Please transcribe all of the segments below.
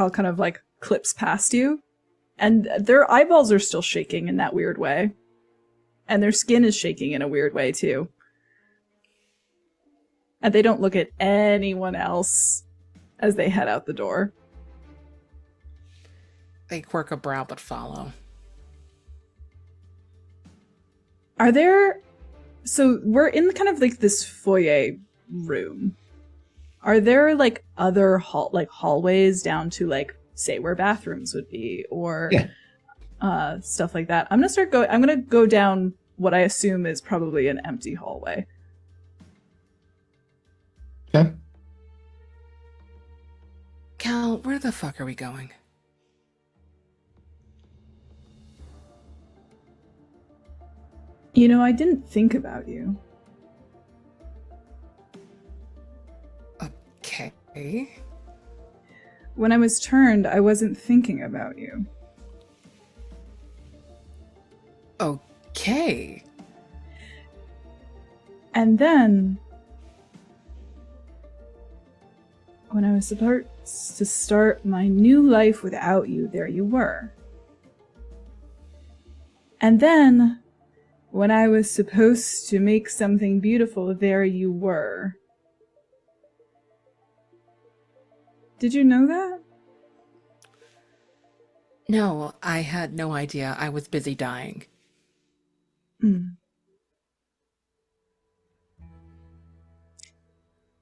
Cal kind of like clips past you, and their eyeballs are still shaking in that weird way. And their skin is shaking in a weird way too. And they don't look at anyone else as they head out the door. They quirk a brow but follow. Are there... So we're in kind of like this foyer room. Are there like other hallways down to like, say, where bathrooms would be, or stuff like that? I'm gonna go down what I assume is probably an empty hallway. Okay. Cal, where the fuck are we going? You know, I didn't think about you. Okay. When I was turned, I wasn't thinking about you. Okay. And then, when I was supposed to start my new life without you, there you were. And then, when I was supposed to make something beautiful, there you were. Did you know that? No, I had no idea. I was busy dying.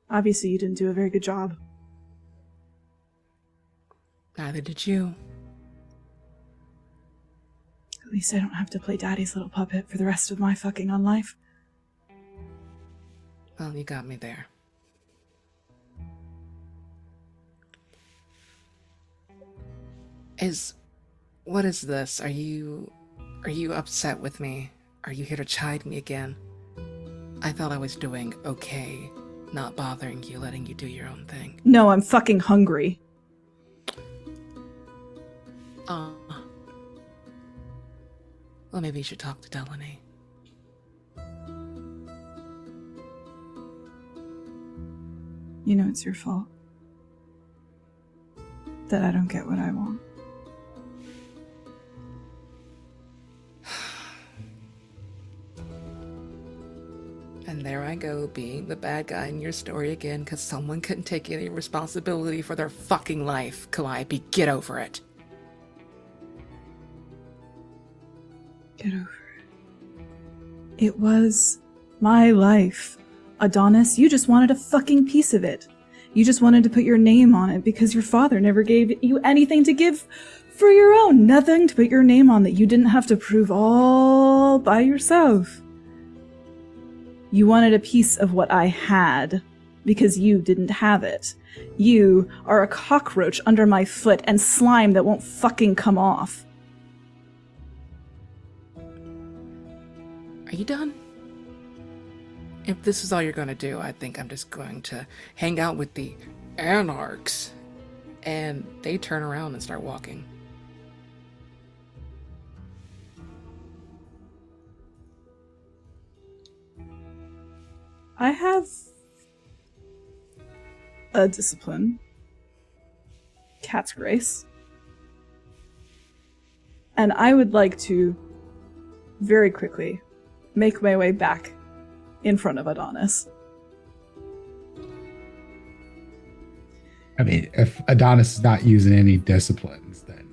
Obviously, you didn't do a very good job. Neither did you. At least I don't have to play Daddy's little puppet for the rest of my fucking on life. Well, you got me there. What is this? Are you upset with me? Are you here to chide me again? I thought I was doing okay, not bothering you, letting you do your own thing. No, I'm fucking hungry. Well, maybe you should talk to Delaney. You know it's your fault that I don't get what I want. And there I go, being the bad guy in your story again, because someone couldn't take any responsibility for their fucking life. Calliope, get over it. Get over it. It was my life. Adonis, you just wanted a fucking piece of it. You just wanted to put your name on it because your father never gave you anything to give for your own. Nothing to put your name on that you didn't have to prove all by yourself. You wanted a piece of what I had because you didn't have it. You are a cockroach under my foot and slime that won't fucking come off. Are you done? If this is all you're going to do, I think I'm just going to hang out with the anarchs. And they turn around and start walking. I have a discipline. Cat's grace. And I would like to very quickly make my way back in front of Adonis. I mean, if Adonis is not using any disciplines, then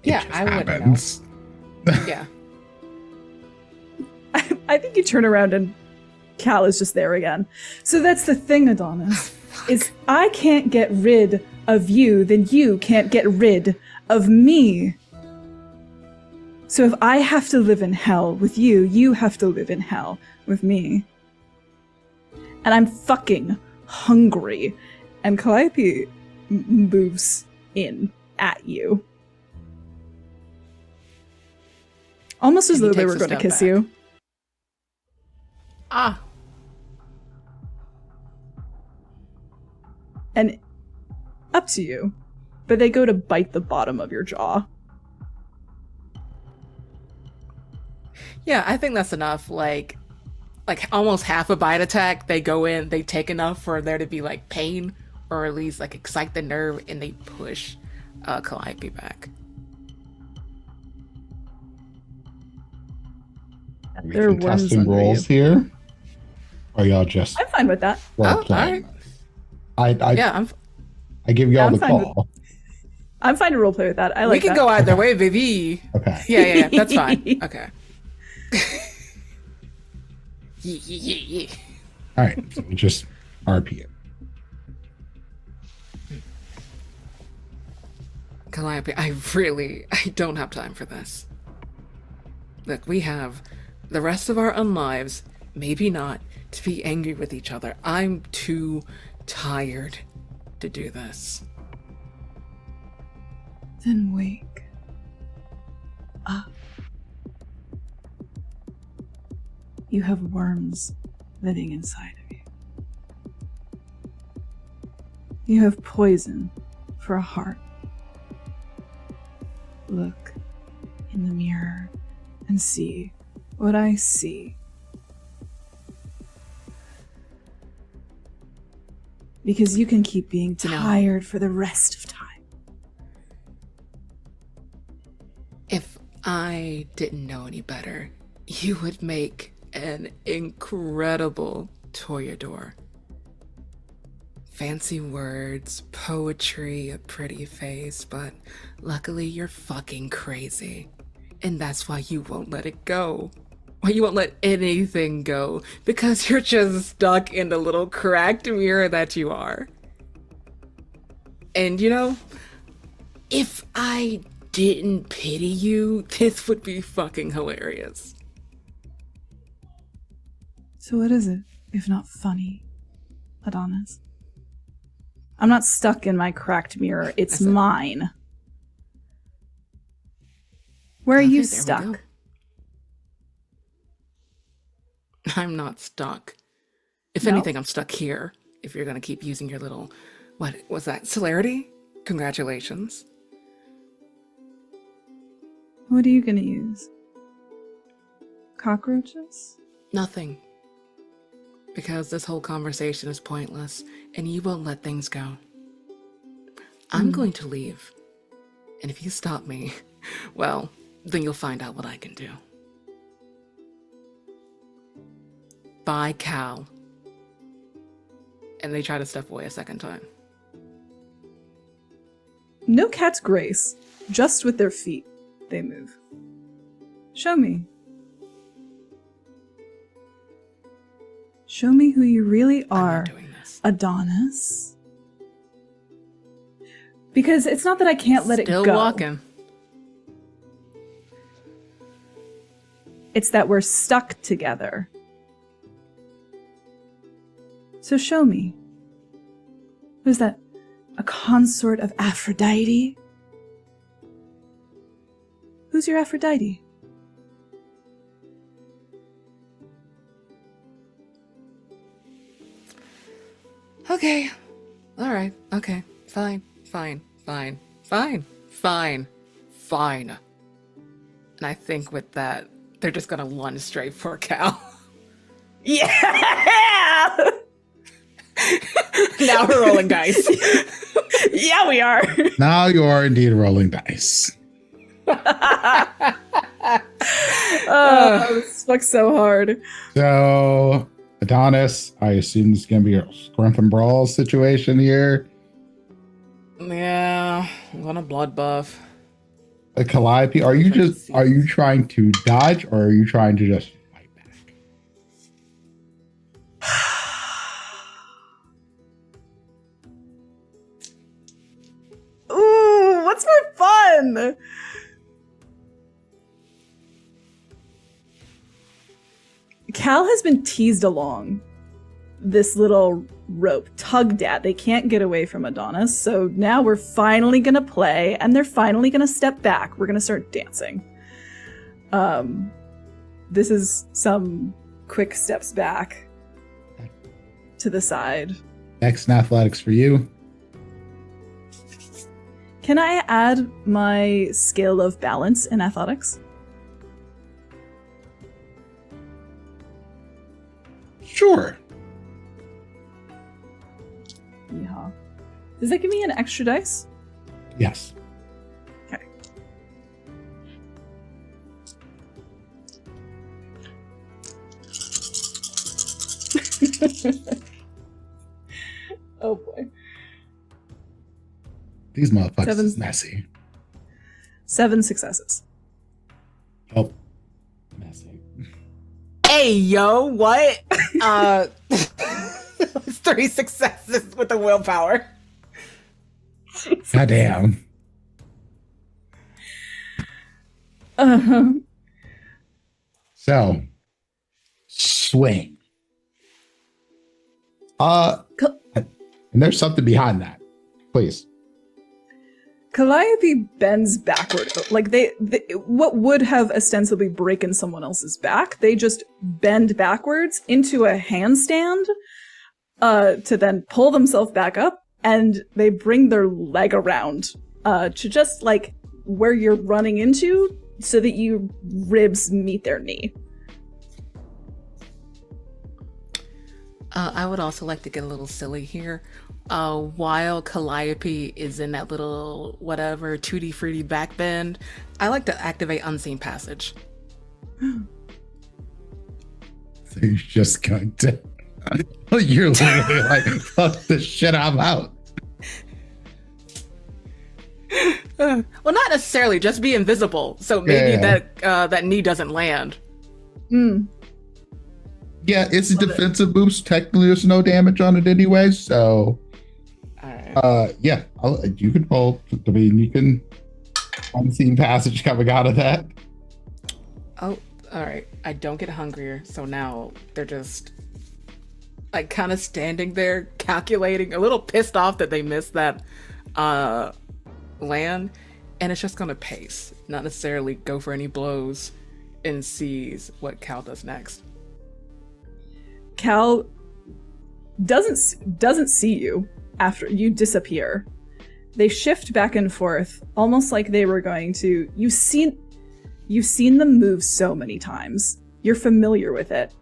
Yeah, it just I wouldn't happens. Yeah. I think you turn around and Cal is just there again. So that's the thing, Adonis, is I can't get rid of you, then you can't get rid of me. So if I have to live in hell with you, you have to live in hell with me. And I'm fucking hungry. And Calliope moves in at you. Almost as though they were going to kiss you. Ah. And up to you. But they go to bite the bottom of your jaw. Yeah, I think that's enough. Like almost half a bite attack. They go in, they take enough for there to be like pain, or at least like excite the nerve, and they push. Calliope back. Are we There are worms contesting under roles you. here? Or y'all just I'm fine with that. role Oh, playing alright. this? I Yeah, I give y'all I'm the fine with- call. I'm fine to roleplay with that. I we like can that. go either Okay. way, baby. Okay. Yeah, that's fine. Okay. Yeah. All right. So we just RP it. Calliope, I don't have time for this. Look, we have the rest of our unlives, maybe not, to be angry with each other. I'm too tired to do this. Then wake up. You have worms living inside of you. You have poison for a heart. Look in the mirror and see what I see. Because you can keep being tired for the rest of time. If I didn't know any better, you would make an incredible toreador. Fancy words, poetry, a pretty face, but luckily you're fucking crazy. And that's why you won't let it go. Why you won't let anything go, because you're just stuck in the little cracked mirror that you are. And you know, if I didn't pity you, this would be fucking hilarious. So what is it, if not funny, Adonis? I'm not stuck in my cracked mirror. It's mine. Where are you stuck? I'm not stuck. If anything, I'm stuck here. If you're gonna keep using your little, what was that, celerity? Congratulations. What are you gonna use? Cockroaches? Nothing. Because this whole conversation is pointless, and you won't let things go. I'm going to leave. And if you stop me, well, then you'll find out what I can do. Bye, Cal. And they try to step away a second time. No cat's grace. Just with their feet, they move. Show me. Show me who you really I'm are, not doing this. Adonis. Because it's not that I can't let it go. Still walking. It's that we're stuck together. So show me. Who's that? A consort of Aphrodite? Who's your Aphrodite? Okay. All right. Okay. Fine. Fine. Fine. Fine. Fine. Fine. And I think with that, they're just gonna lunge straight for Cal. Yeah! Now we're rolling dice. Yeah, we are. Now you are indeed rolling dice. Oh, this fucks so hard. So, Adonis, I assume this is going to be a scrimp and brawl situation here. Yeah, I'm gonna blood buff. Calliope, are you trying to dodge or are you trying to just fight back? Ooh, what's more fun? Cal has been teased along this little rope, tugged at. They can't get away from Adonis, so now we're finally gonna play, and they're finally gonna step back. We're gonna start dancing. This is some quick steps back to the side. Next in athletics for you. Can I add my skill of balance in athletics? Sure. Yeah. Does that give me an extra dice? Yes. Oh boy. These motherfuckers is messy. 7 successes. Oh, messy. Hey, yo, what? 3 successes with the willpower. Goddamn. So, swing. And there's something behind that. Please. Calliope bends backward. Like they what would have ostensibly broken someone else's back, they just bend backwards into a handstand to then pull themselves back up, and they bring their leg around to just like where you're running into so that your ribs meet their knee. I would also like to get a little silly here. While Calliope is in that little whatever tutti frutti back bend, I like to activate Unseen Passage. So you're just going to... You're literally like, fuck this shit, I'm out. Well, not necessarily, just be invisible. So maybe that knee doesn't land. Yeah, it's a defensive boost. Technically, there's no damage on it anyway, so... Alright. Yeah, you can hold. I mean, you can Unseen Passage coming out of that. Oh, alright. I don't get hungrier, so now they're just like kind of standing there calculating, a little pissed off that they missed that land, and it's just gonna pace, not necessarily go for any blows, and sees what Cal does next. Cal doesn't see you after you disappear. They shift back and forth, almost like they were going to... You've seen them move so many times. You're familiar with it.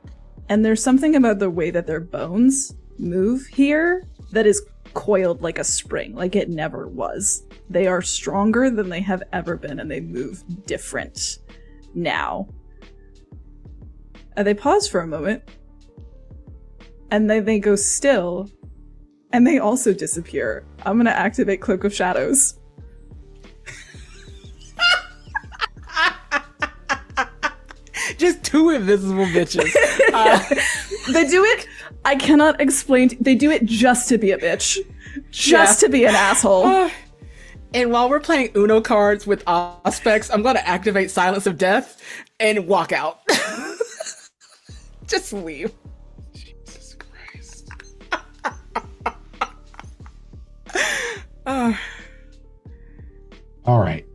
And there's something about the way that their bones move here that is coiled like a spring, like it never was. They are stronger than they have ever been, and they move different now. They pause for a moment, and then they go still, and they also disappear. I'm gonna activate Cloak of Shadows. Just 2 invisible bitches. They do it, I cannot explain, they do it just to be a bitch. Just to be an asshole. And while we're playing Uno cards with aspects, I'm gonna activate Silence of Death and walk out. Just leave. Jesus Christ. All right.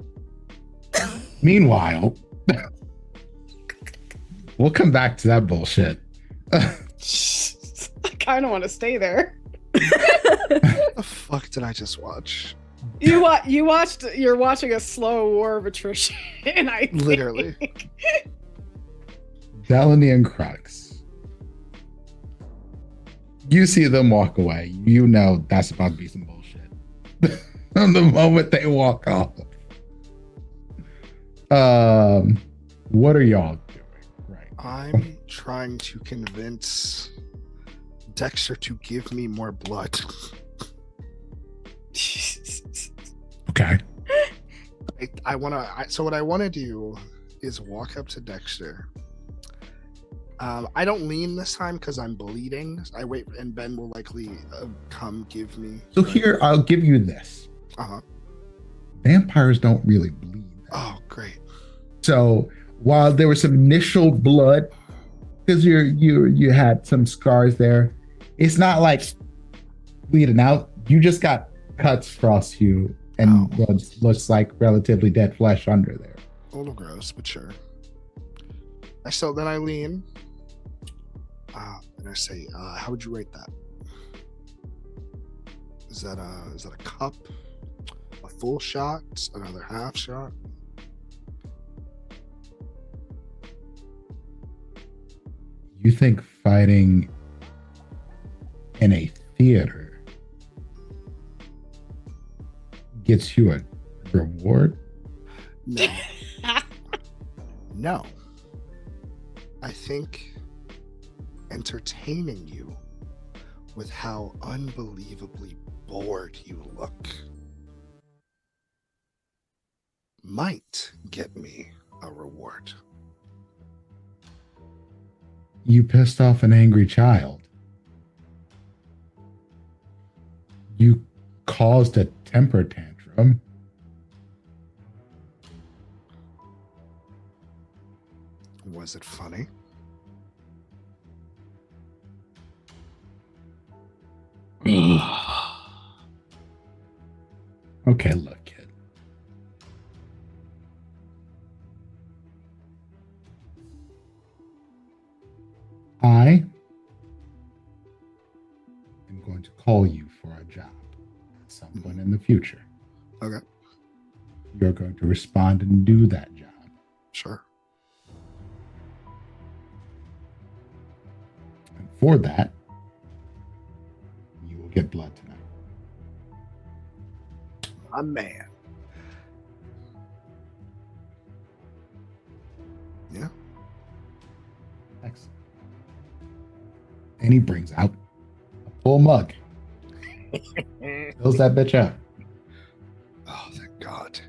Meanwhile, we'll come back to that bullshit. I kind of want to stay there. What the fuck did I just watch? You're watching a slow war of attrition. I think. Literally. Delaney and Crux. You see them walk away. You know that's about to be some bullshit. From the moment they walk off. What are y'all doing? Right. I'm trying to convince Dexter to give me more blood. Okay. So what I want to do is walk up to Dexter. I don't lean this time because I'm bleeding. I wait, and Ben will likely come give me. So here, I'll give you this. Vampires don't really bleed. Oh, great. So while there was some initial blood, because you had some scars there, it's not like bleeding out. You just got cuts across you, and looks like relatively dead flesh under there. A little gross, but sure. Then I lean. And I say, how would you rate that? Is that a cup? A full shot? Another half shot? You think fighting in a theater gets you a reward? No. No. I think entertaining you with how unbelievably bored you look might get me a reward. You pissed off an angry child. You caused a temper tantrum. Was it funny? Okay, look, kid. I am going to call you for a job at some point in the future. Okay, You're going to respond and do that job. sure. And for that, you will get blood tonight. My man. Yeah. Excellent. And he brings out a full mug. Fills that bitch up. Oh, thank God.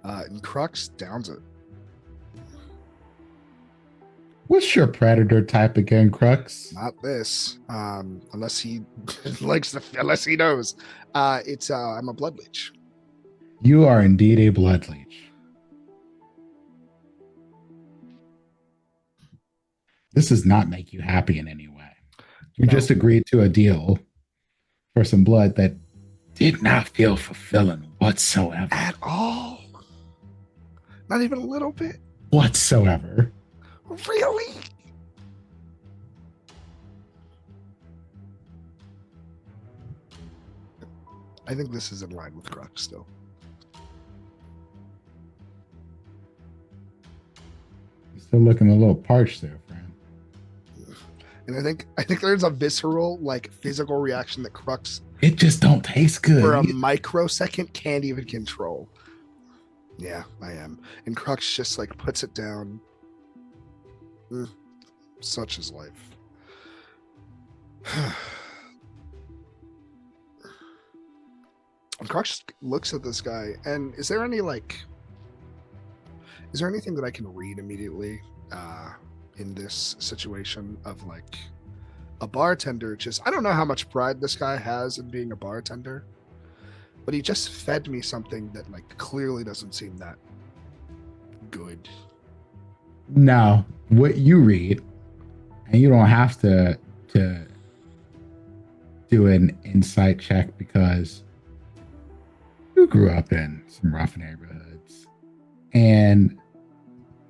And Crux downs it. What's your predator type again, Crux? Not this. Unless he unless he knows. I'm a blood leech. You are indeed a blood leech. This does not make you happy in any way. You No. just agreed to a deal for some blood that did not feel fulfilling whatsoever. At all. Not even a little bit. Whatsoever. Really? I think this is in line with Crux still. You're still looking a little parched there, friend. And I think there's a visceral, like physical reaction that Crux It just don't taste good. for a microsecond can't even control. Yeah, I am. And Crux just like puts it down. Such is life. And Crux looks at this guy, and is there anything that I can read immediately in this situation of like a bartender? Just, I don't know how much pride this guy has in being a bartender, but he just fed me something that like clearly doesn't seem that good. Now, what you read, and you don't have to do an insight check because you grew up in some rough neighborhoods. And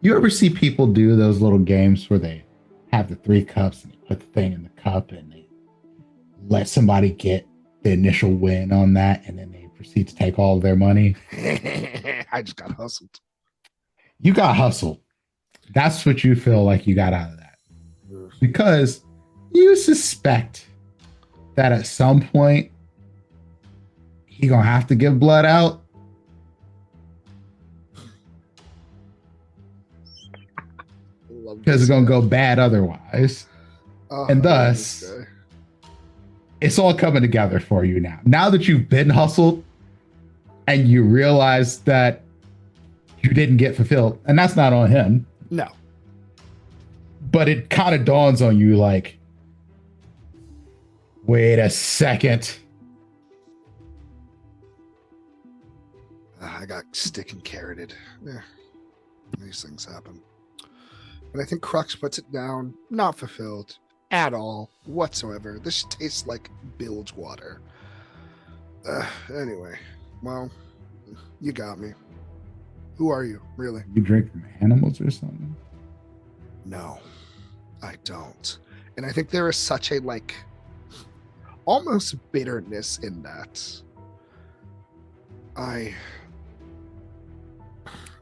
you ever see people do those little games where they have the 3 cups and they put the thing in the cup and they let somebody get the initial win on that and then they proceed to take all of their money? I just got hustled. You got hustled. That's what you feel like you got out of that. Because you suspect that at some point he gonna have to give blood out. Because it's gonna go bad otherwise. And thus, it's all coming together for you now. Now that you've been hustled and you realize that you didn't get fulfilled, and that's not on him. No. But it kind of dawns on you like, wait a second. I got stick and carroted. Yeah, these things happen. And I think Crux puts it down, not fulfilled at all whatsoever. This tastes like bilge water. Anyway, well, you got me. Who are you, really? You drink from animals or something? No, I don't. And I think there is such a like almost bitterness in that.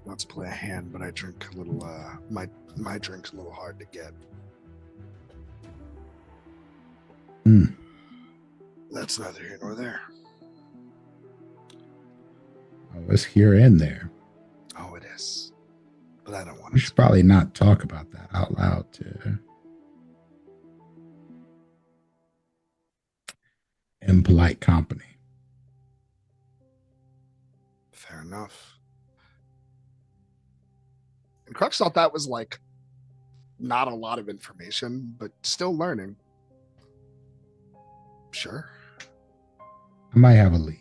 Not to play a hand, but I drink a little my drink's a little hard to get. That's neither here nor there. Oh, it's here and there. Oh, it is. But I don't want We to. should probably not talk about that out loud too. in polite company. Fair enough. And Crux thought that was like not a lot of information, but still learning. Sure. I might have a lead.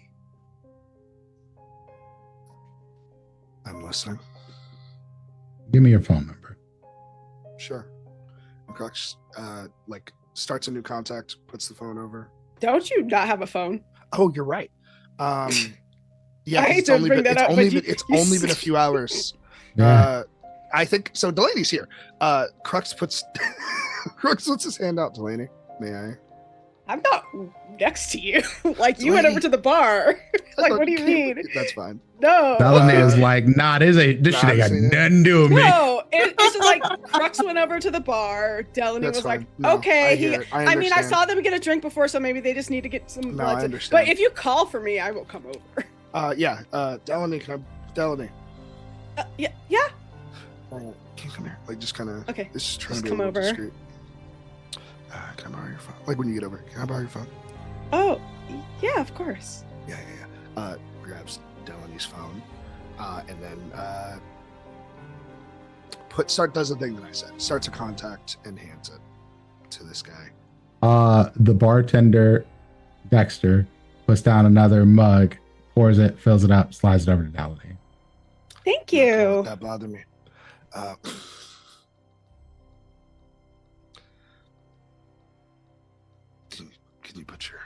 I'm listening. Give me your phone number. Sure. And Crux like starts a new contact, puts the phone over. Don't you not have a phone? Oh, you're right. Yeah, I hate it's to only bring been, that it's up, only but been, you- it's you only been a s- few hours. Yeah. I think so. Delaney's here. Crux puts Crux puts his hand out. Delaney, may I? I'm not next to you. Like you went Delaney. over to the bar. Like, what do you mean? That's fine. No. Delaney is Uh, like, nah, this shit ain't got this ain't it. nothing to do with me. No, it's just like Crux went over to the bar. Delaney That's was fine. like, No, okay. I hear it. I I mean, I understand. saw them get a drink before, so maybe they just need to get some No, blood. I But understand. if you call for me, I will come over. Yeah. Delaney, Delaney. Yeah. Can you come here? Like, just kind of. Okay, This is trying just to be come a little over. discreet. Can I borrow your phone? Like when you get over, can I borrow your phone? Oh, yeah, of course. Yeah. Grabs Delaney's phone, and then does the thing that I said. Starts a contact and hands it to this guy. The bartender, Dexter, puts down another mug, pours it, fills it up, slides it over to Delaney. Thank Not gonna let you. that bother me. Can you put your?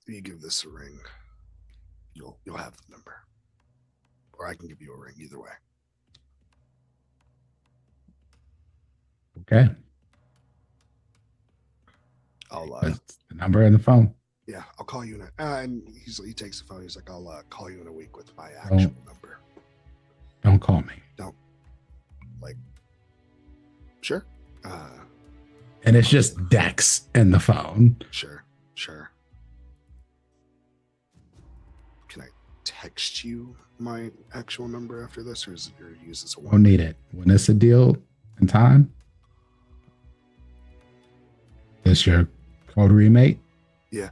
You give this a ring. You'll have the number, or I can give you a ring. Either way. Okay. I'll That's the number and the phone. yeah, I'll call you in and he takes the phone. He's like, I'll call you in a week with my actual number. Don't call me. Sure. And it's just Dex and the phone. Sure. Can I text you my actual number after this, or is it your use as a Won't need it. When it's a deal in time, this your code remate? Yeah.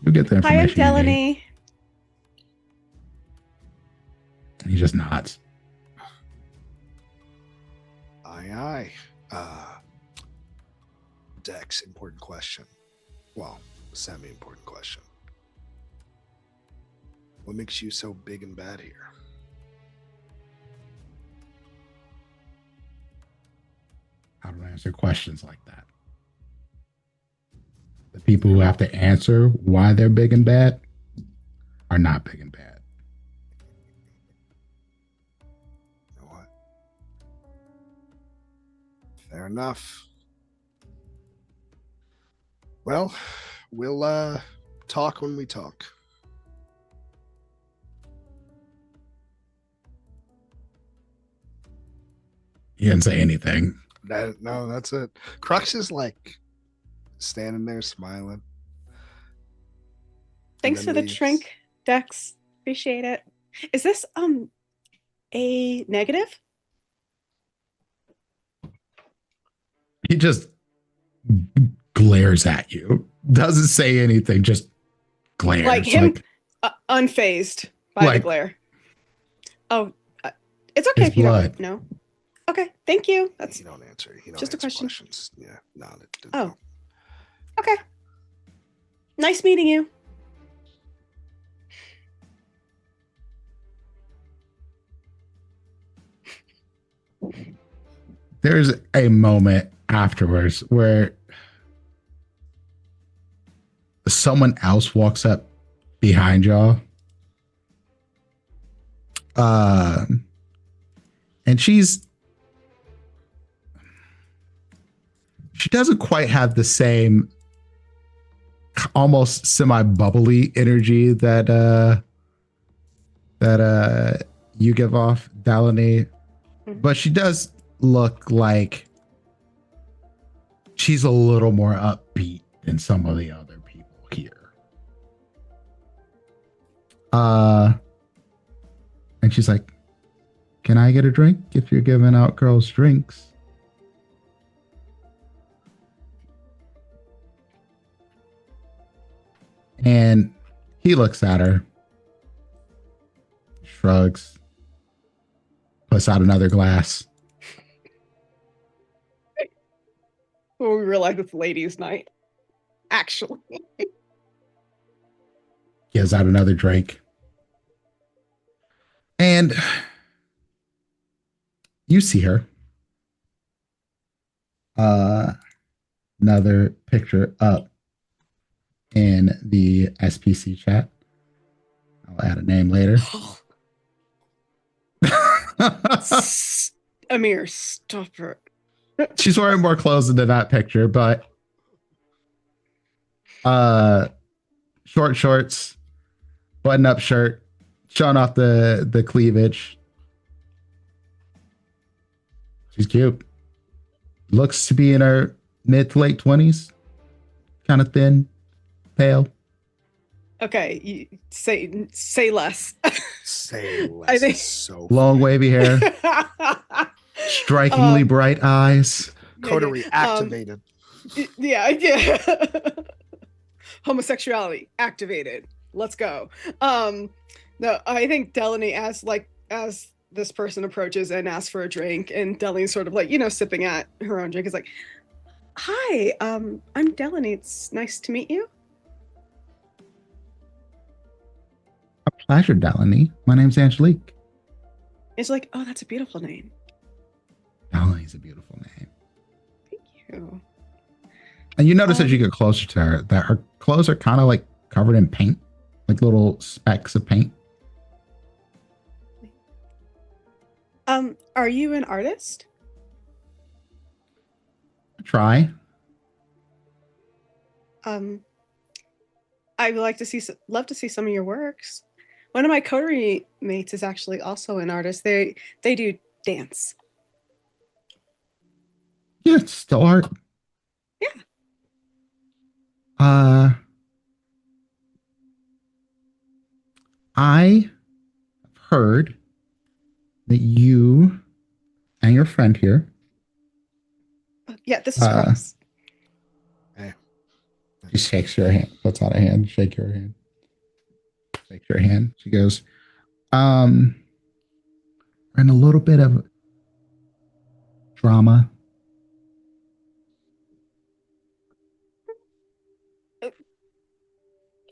You get the Hi, information. I'm you need. Delaney. He just nods. Aye. Dex, important question. Well, semi-important question. What makes you so big and bad here? I don't answer questions like that. The people who have to answer why they're big and bad are not big and bad. You know what? Fair enough. Well, we'll talk when we talk. He didn't say anything. No, that's it. Crux is like standing there smiling. Thanks then for the leaves. drink, Dex. Appreciate it. Is this a negative? He just glares at you. Doesn't say anything, just glares. Like him, unfazed by the Like- glare. Oh, it's okay His if you blood. don't know. Okay, thank you. That's You don't answer. You don't Just a answer question. questions. Yeah, no. Oh. okay. Nice meeting you. There's a moment afterwards where someone else walks up behind y'all. And she doesn't quite have the same almost semi-bubbly energy that you give off, Delaney. But she does look like she's a little more upbeat than some of the other people here. And she's like, "Can I get a drink if you're giving out girls drinks?" And he looks at her, shrugs, puts out another glass. Well, we realize it's ladies' night. Actually. Gives out another drink. And you see her. Another picture up in the SPC chat. I'll add a name later. Amir, stop her. She's wearing more clothes than that picture, but short shorts, button up shirt, showing off the cleavage. She's cute. Looks to be in her mid to late 20s. Kind of thin, pale. Okay, you say less. Say less. I think- So Long funny. wavy hair, strikingly bright eyes. Coterie activated. Yeah. Homosexuality activated. Let's go. No, I think Delaney as this person approaches and asks for a drink, and Delaney's sort of like, sipping at her own drink, is like, "Hi, I'm Delaney. It's nice to meet you." A pleasure, Delaney. My name's Angelique. It's like, "Oh, that's a beautiful name. Delaney's a beautiful name. Thank you." And you notice as you get closer to her that her clothes are kind of like covered in paint, like little specks of paint. Are you an artist? Try. I would love to see some of your works. One of my coterie mates is actually also an artist. They do dance. Yeah, it's still art. Yeah. I have heard that you and your friend here. Yeah, this is Cross. She shakes your hand, puts out a hand, shake your hand. Shake your hand. She goes, we're in a little bit of drama.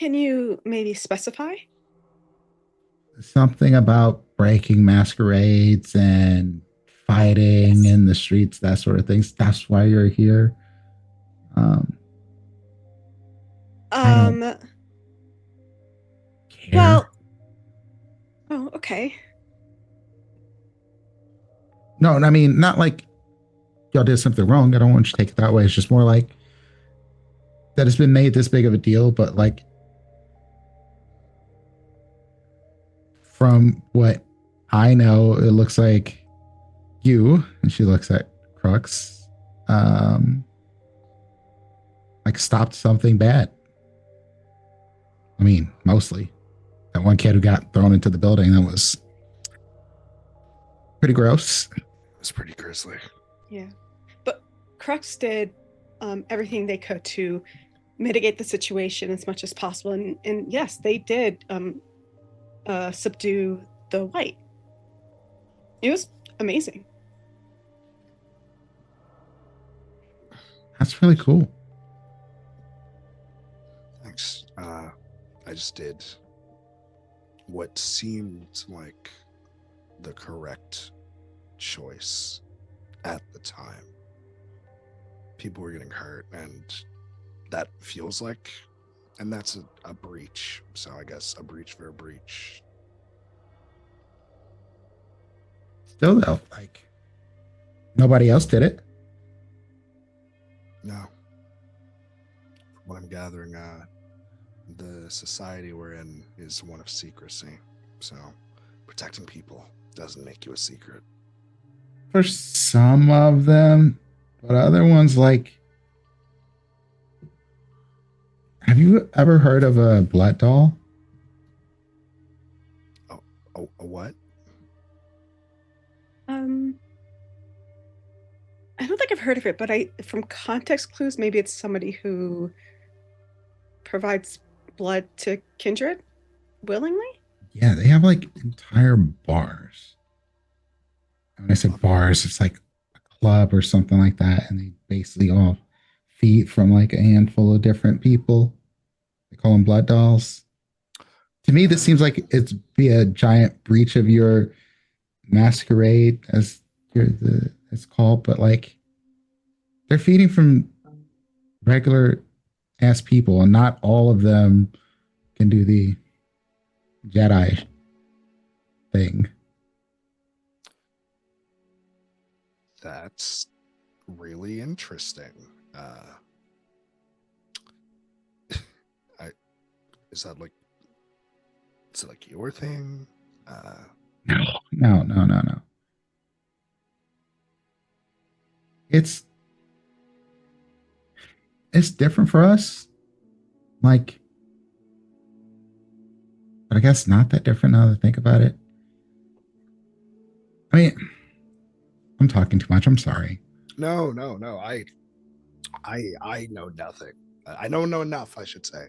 Can you maybe specify? Something about breaking masquerades and fighting in the streets, that sort of things. That's why you're here. I don't care. Well, oh, okay. No, I mean, not like y'all did something wrong. I don't want you to take it that way. It's just more like that it's been made this big of a deal, but like from what I know, it looks like you, and she looks at Crux, like stopped something bad. I mean, mostly that one kid who got thrown into the building, that was pretty gross. It was pretty grisly. Yeah. But Crux did everything they could to mitigate the situation as much as possible. And yes, they did subdue the white. It was amazing. That's really cool. Thanks. I just did what seemed like the correct choice at the time. People were getting hurt, and that feels like, and that's a breach. So I guess a breach for a breach. Still though, like nobody else did it. No. From what I'm gathering, the society we're in is one of secrecy. So protecting people doesn't make you a secret. For some of them, but other ones, like, have you ever heard of a blood doll? A what? I don't think I've heard of it, but from context clues, maybe it's somebody who provides blood to kindred willingly? Yeah, they have like entire bars. And when I said bars, it's like a club or something like that, and they basically all feed from like a handful of different people. They call them blood dolls. To me, this seems like it's be a giant breach of your masquerade, as it's called, but like they're feeding from regular ass people, and not all of them can do the Jedi thing. That's really interesting. I is that like is it like your thing? No. It's different for us. Like, but I guess not that different now that I think about it. I mean, I'm talking too much. I'm sorry. No. I know nothing. I don't know enough, I should say.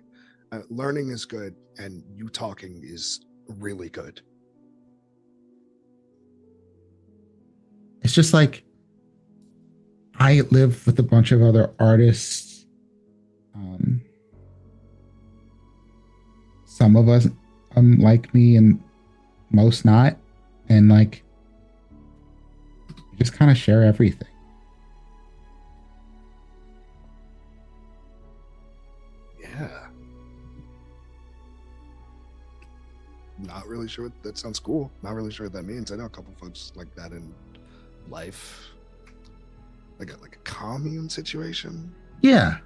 Learning is good, and you talking is really good. It's just like I live with a bunch of other artists. Some of us like me, and most not, and like we just kind of share everything. Yeah. Not really sure. That sounds cool. Not really sure what that means. I know a couple folks like that in life, like a commune situation. Yeah,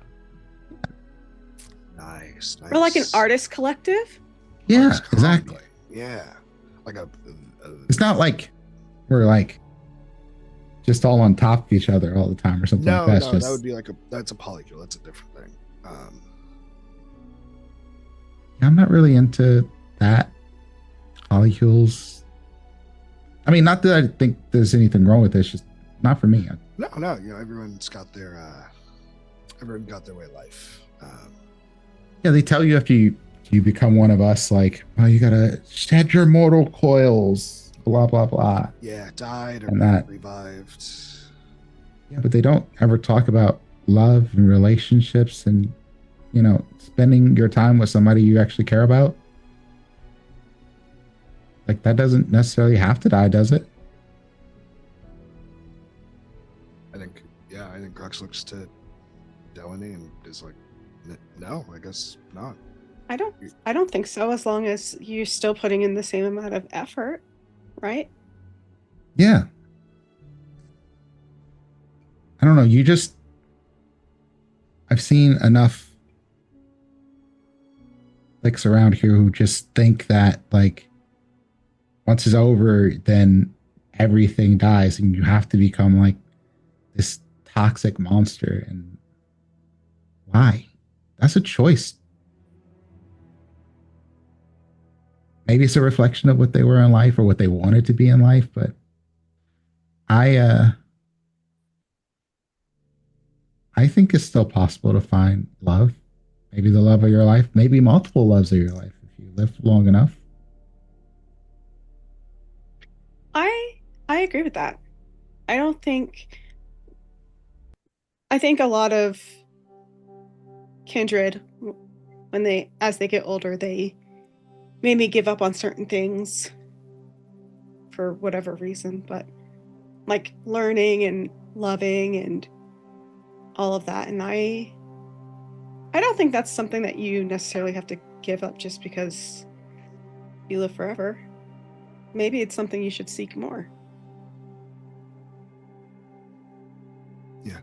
Nice. Or like an artist collective? yeah, Artist exactly. commune. Yeah, like a It's not like we're like just all on top of each other all the time or something no, like that. It's no. just, That would be like that's a polycule. That's a different thing. I'm not really into that. Polycules. I mean, not that I think there's anything wrong with this, just not for me. No. You know, everyone's got their way of life. Yeah, they tell you after you become one of us, like, oh, you gotta shed your mortal coils, blah blah blah. Yeah, died or And that. revived. Yeah, but they don't ever talk about love and relationships and, you know, spending your time with somebody you actually care about. Like, that doesn't necessarily have to die, does it? I think Crux looks to Delaney and is like, no, I guess not. I don't think so, as long as you're still putting in the same amount of effort, right? Yeah. I don't know. I've seen enough clicks around here who just think that, like, once it's over, then everything dies and you have to become like this toxic monster. And why? That's a choice. Maybe it's a reflection of what they were in life or what they wanted to be in life, but I think it's still possible to find love. Maybe the love of your life, maybe multiple loves of your life if you live long enough. I agree with that. I think a lot of kindred, as they get older, they maybe give up on certain things for whatever reason, but like learning and loving and all of that. And I don't think that's something that you necessarily have to give up just because you live forever. Maybe it's something you should seek more. Yeah.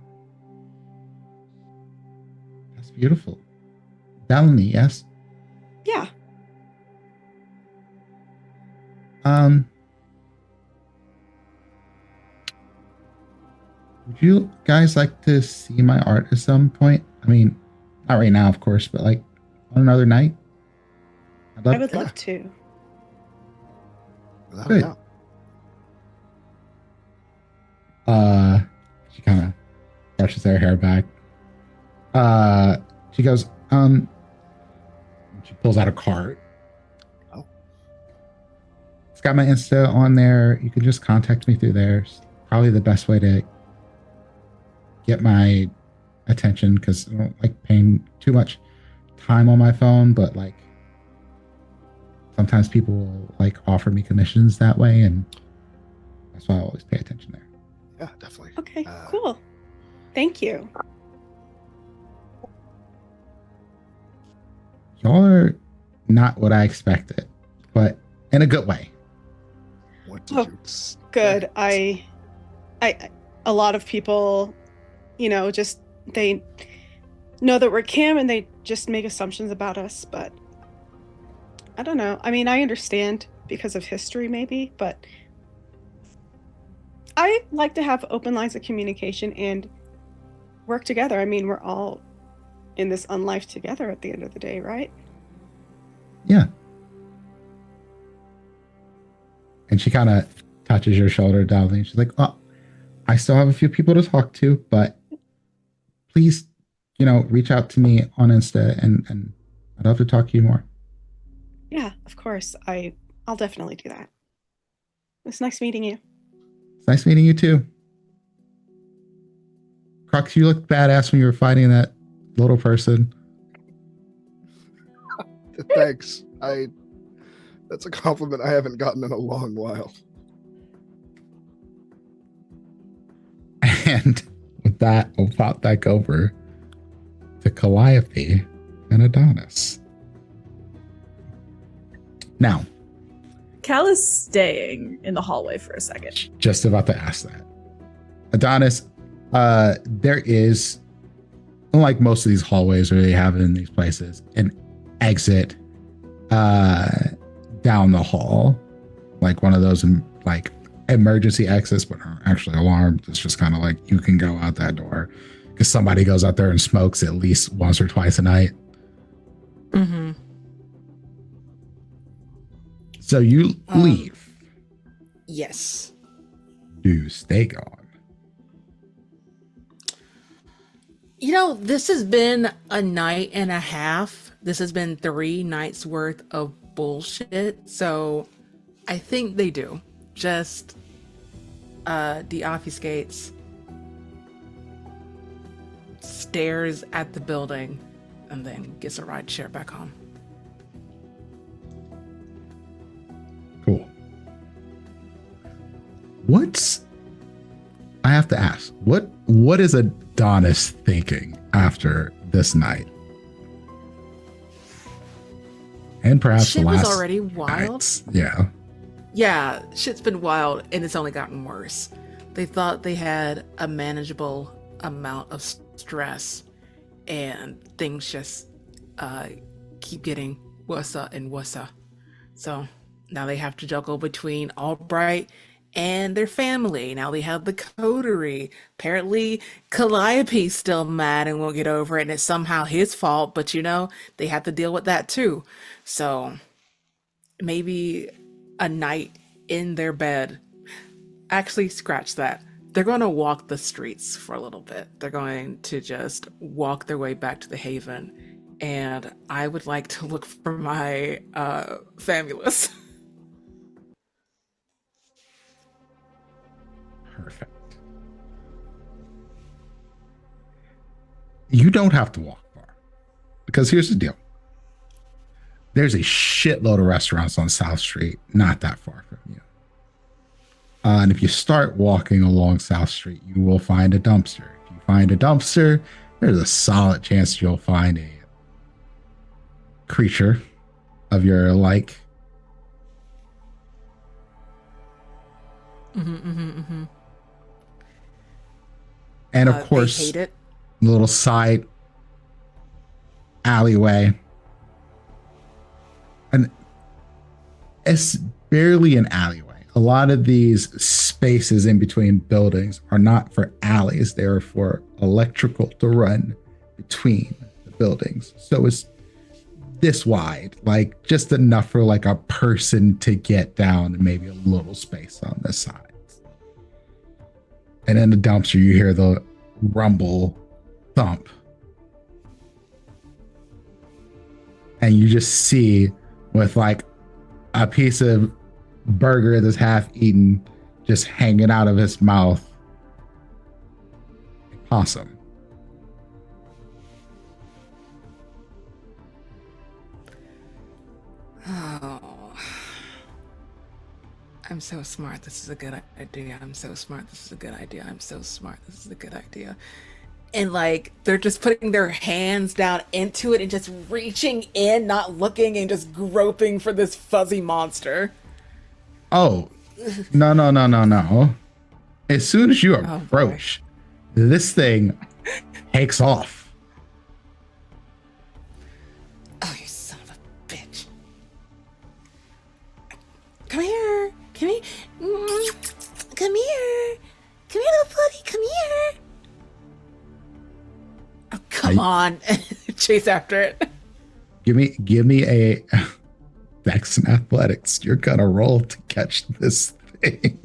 That's beautiful. Delaney, yes? Yeah. Would you guys like to see my art at some point? I mean, not right now, of course, but like on another night? I would love to. Without Good. a doubt. She kind of brushes her hair back. She goes, She pulls out a card. Oh. It's got my Insta on there. You can just contact me through there. It's probably the best way to get my attention because I don't like paying too much time on my phone, but like sometimes people will like offer me commissions that way, and that's why I always pay attention there. Yeah, definitely. Okay, cool. Thank you. Y'all are not what I expected, but in a good way. What did you expect? Good. I a lot of people, just they know that we're Kim and they just make assumptions about us, but I don't know. I mean, I understand because of history maybe, but I like to have open lines of communication and work together. I mean, we're all in this unlife together at the end of the day, right? Yeah. And she kind of touches your shoulder, darling. She's like, "Oh, I still have a few people to talk to, but please, reach out to me on Insta, and I'd love to talk to you more." Yeah, of course. I'll definitely do that. It's nice meeting you. It's nice meeting you too. Crux, you looked badass when you were fighting that little person. Thanks. That's a compliment I haven't gotten in a long while. And with that, we'll pop back over to Calliope and Adonis. Now, Cal is staying in the hallway for a second. just about to ask that. Adonis, there is, unlike most of these hallways where they have it in these places, an exit down the hall, like one of those like emergency exits, but aren't actually alarmed. It's just kind of like you can go out that door because somebody goes out there and smokes at least once or twice a night. Mm-hmm. So you leave. Yes. You stay gone. This has been a night and a half. This has been 3 nights worth of bullshit. So I think they do. Just deobfuscates, stares at the building, and then gets a ride share back home. Cool. I have to ask, what is Adonis thinking after this night? And perhaps Shit the last was already wild. nights. Yeah. Yeah, shit's been wild, and it's only gotten worse. They thought they had a manageable amount of stress, and things just keep getting worse and worse. So now they have to juggle between Albright and their family. Now they have the coterie. Apparently, Calliope's still mad and won't get over it, and it's somehow his fault, but they have to deal with that too. So maybe a night in their bed. Actually, scratch that. They're going to walk the streets for a little bit. They're going to just walk their way back to the Haven. And I would like to look for my famulus. Perfect. You don't have to walk far because here's the deal. There's a shitload of restaurants on South Street, not that far from you. And if you start walking along South Street, you will find a dumpster. If you find a dumpster, there's a solid chance you'll find a creature of your like. And of course, they hate it. little side alleyway. And it's barely an alleyway. A lot of these spaces in between buildings are not for alleys. They're for electrical to run between the buildings. So it's this wide, like just enough for like a person to get down and maybe a little space on the sides. And in the dumpster, you hear the rumble thump. and you just see with like a piece of burger that's half eaten just hanging out of his mouth. A possum. Oh. I'm so smart. This is a good idea. I'm so smart. This is a good idea. I'm so smart. This is a good idea. And like they're just putting their hands down into it and just reaching in, not looking, and just groping for this fuzzy monster. Oh, no. As soon as you approach, this thing takes off. Oh, you son of a bitch. Come here. Come here. Come here. Come here, little buddy. Come here. Oh, come on. Chase after it. Give me a Dex and athletics. You're gonna roll to catch this thing.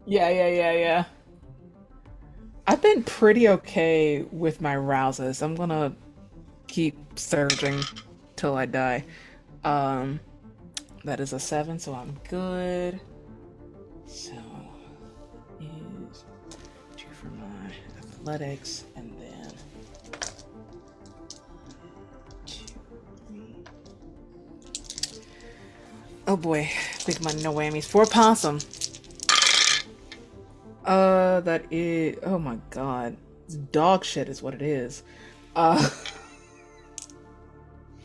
Yeah. I've been pretty okay with my rouses. I'm gonna keep surging till I die. That is a 7, so I'm good. So is 2 for my athletics, and then 2, 3. Oh boy, big money, no whammies. 4 possum. That is, oh my god, it's dog shit is what it is. All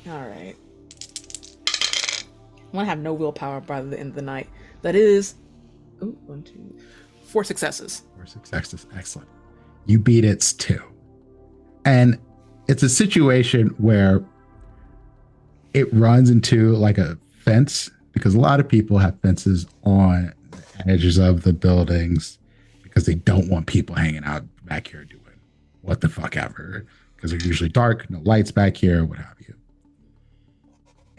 right. I'm gonna have no willpower by the end of the night. That is, 4 successes. 4 successes, excellent. You beat its 2, and it's a situation where it runs into like a fence, because a lot of people have fences on the edges of the buildings because they don't want people hanging out back here doing what the fuck ever, because they're usually dark, no lights back here, what have you.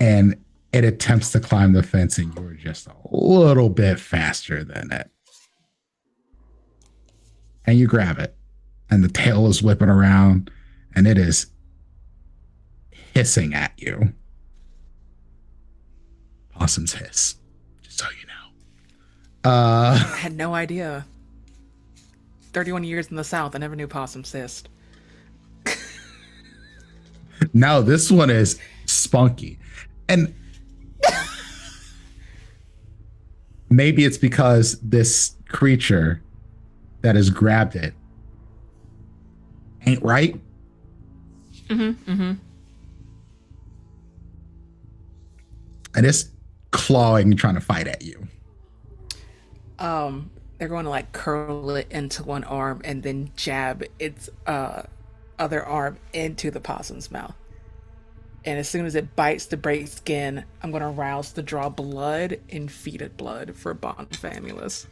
And it attempts to climb the fence, and you're just a little bit faster than it. And you grab it, and the tail is whipping around, and it is hissing at you. Possums hiss, just so you know. I had no idea. 31 years in the South, I never knew possums hissed. Now this one is spunky. And maybe it's because this creature that has grabbed it ain't right. And it's clawing, trying to fight at you. They're going to like curl it into one arm and then jab its other arm into the possum's mouth. And as soon as it bites the break skin, I'm going to rouse to draw blood and feed it blood for Bon Famulus.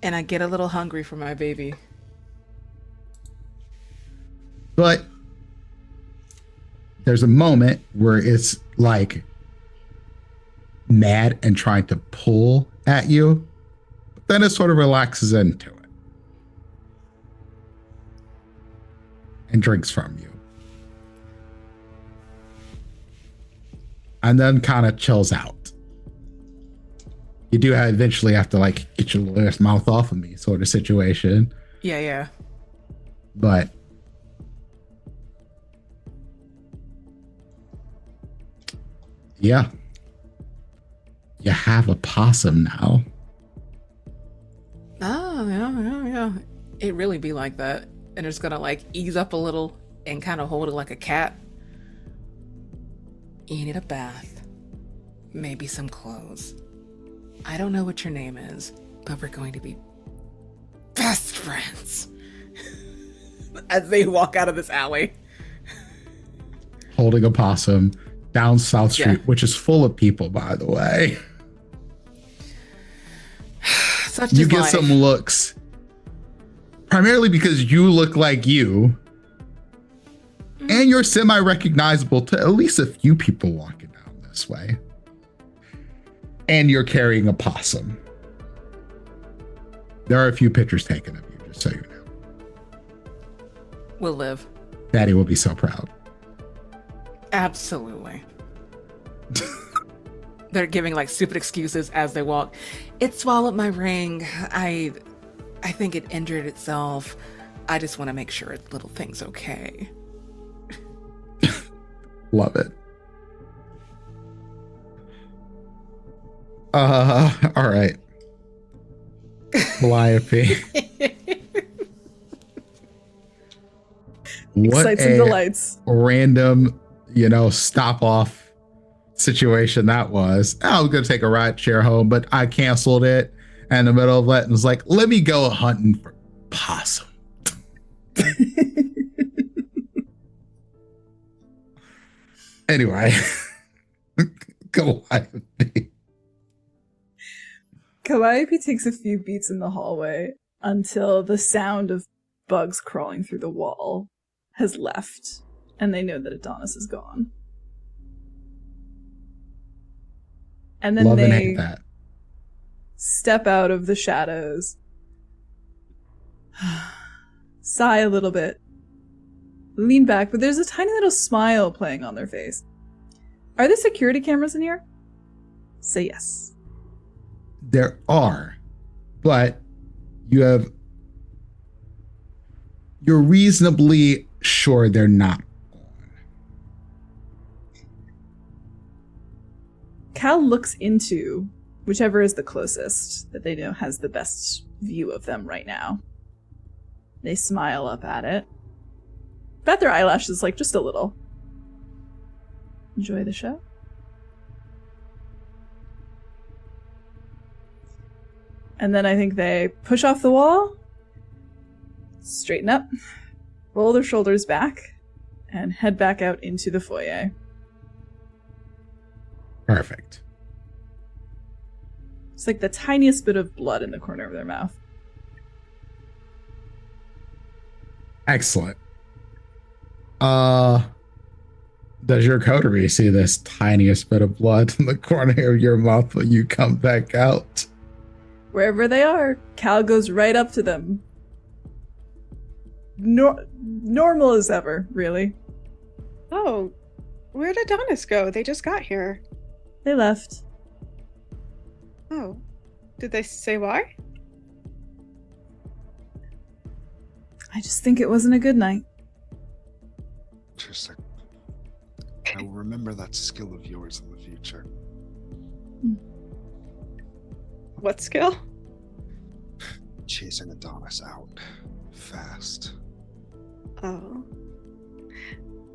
And I get a little hungry for my baby. But there's a moment where it's like mad and trying to pull at you, but then it sort of relaxes into it and drinks from you, and then kind of chills out. You do eventually have to like get your lawyer's mouth off of me sort of situation. Yeah. But yeah, you have a possum now. Oh, yeah. It really be like that. And it's gonna like ease up a little and kind of hold it like a cat. You need a bath. Maybe some clothes. I don't know what your name is, but we're going to be best friends. As they walk out of this alley. Holding a possum down South Street, which is full of people, by the way. Such you is get life. some looks, primarily because you look like you, and you're semi-recognizable to at least a few people walking down this way. And you're carrying a possum. There are a few pictures taken of you, just so you know. We'll live. Daddy will be so proud. Absolutely. They're giving like stupid excuses as they walk. It swallowed my ring. I think it injured itself. I just want to make sure little thing's okay. Love it. All right. Calliope. What Excites and a delights. random, stop off situation that was. I was going to take a ride share home, but I canceled it in the middle of it and was like, let me go hunting for possum. Anyway, Calliope. Calliope takes a few beats in the hallway until the sound of bugs crawling through the wall has left, and they know that Adonis is gone. And then Love and they hate that. step out of the shadows, sigh a little bit, lean back, but there's a tiny little smile playing on their face. Are there security cameras in here? Say yes. There are, but you're reasonably sure they're not on. Cal looks into whichever is the closest that they know has the best view of them right now. They smile up at it. Bat their eyelashes like just a little. Enjoy the show. And then I think they push off the wall, straighten up, roll their shoulders back, and head back out into the foyer. Perfect. It's like the tiniest bit of blood in the corner of their mouth. Excellent. Does your coterie see this tiniest bit of blood in the corner of your mouth when you come back out? Wherever they are, Cal goes right up to them. Normal as ever, really. Oh, where did Adonis go? They just got here. They left. Oh, did they say why? I just think it wasn't a good night. Interesting. I will remember that skill of yours in the future. What skill? Chasing Adonis out fast. Oh.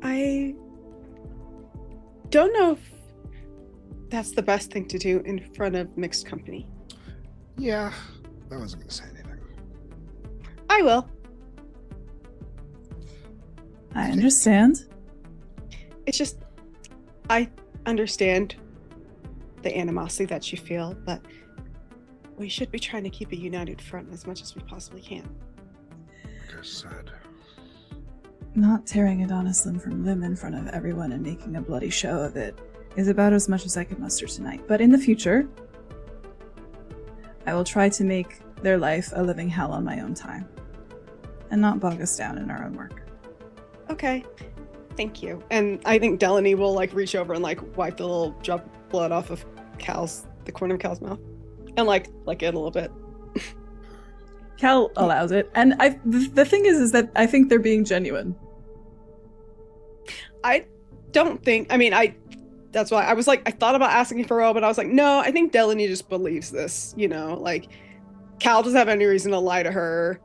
I don't know if that's the best thing to do in front of mixed company. Yeah, I wasn't going to say anything. I will. I understand. It's just, I understand the animosity that you feel, but we should be trying to keep a united front as much as we possibly can. Like I said. Not tearing Adonis limb from limb in front of everyone and making a bloody show of it is about as much as I could muster tonight. But in the future, I will try to make their life a living hell on my own time and not bog us down in our own work. Okay, thank you. And I think Delaney will reach over and wipe the little drop of blood off of the corner of Cal's mouth, and lick it a little bit. Cal allows it, and the thing is that I think they're being genuine. I don't think. I mean, that's why I was I thought about asking for Ro, but I was like, no, I think Delaney just believes this. Cal doesn't have any reason to lie to her.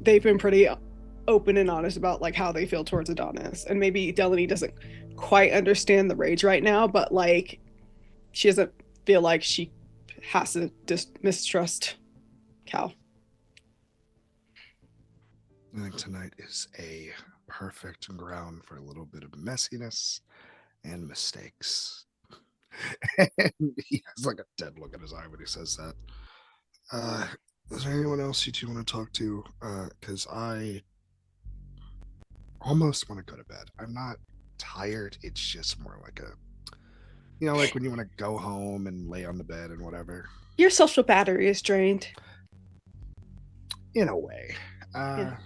They've been pretty open and honest about how they feel towards Adonis, and maybe Delaney doesn't quite understand the rage right now, but she doesn't feel like she has to mistrust Cal. I think tonight is a perfect ground for a little bit of messiness and mistakes. And he has a dead look in his eye when he says that. Is there anyone else you two want to talk to? Because I almost want to go to bed. I'm not tired. It's just more when you want to go home and lay on the bed and whatever. Your social battery is drained. In a way. Yeah.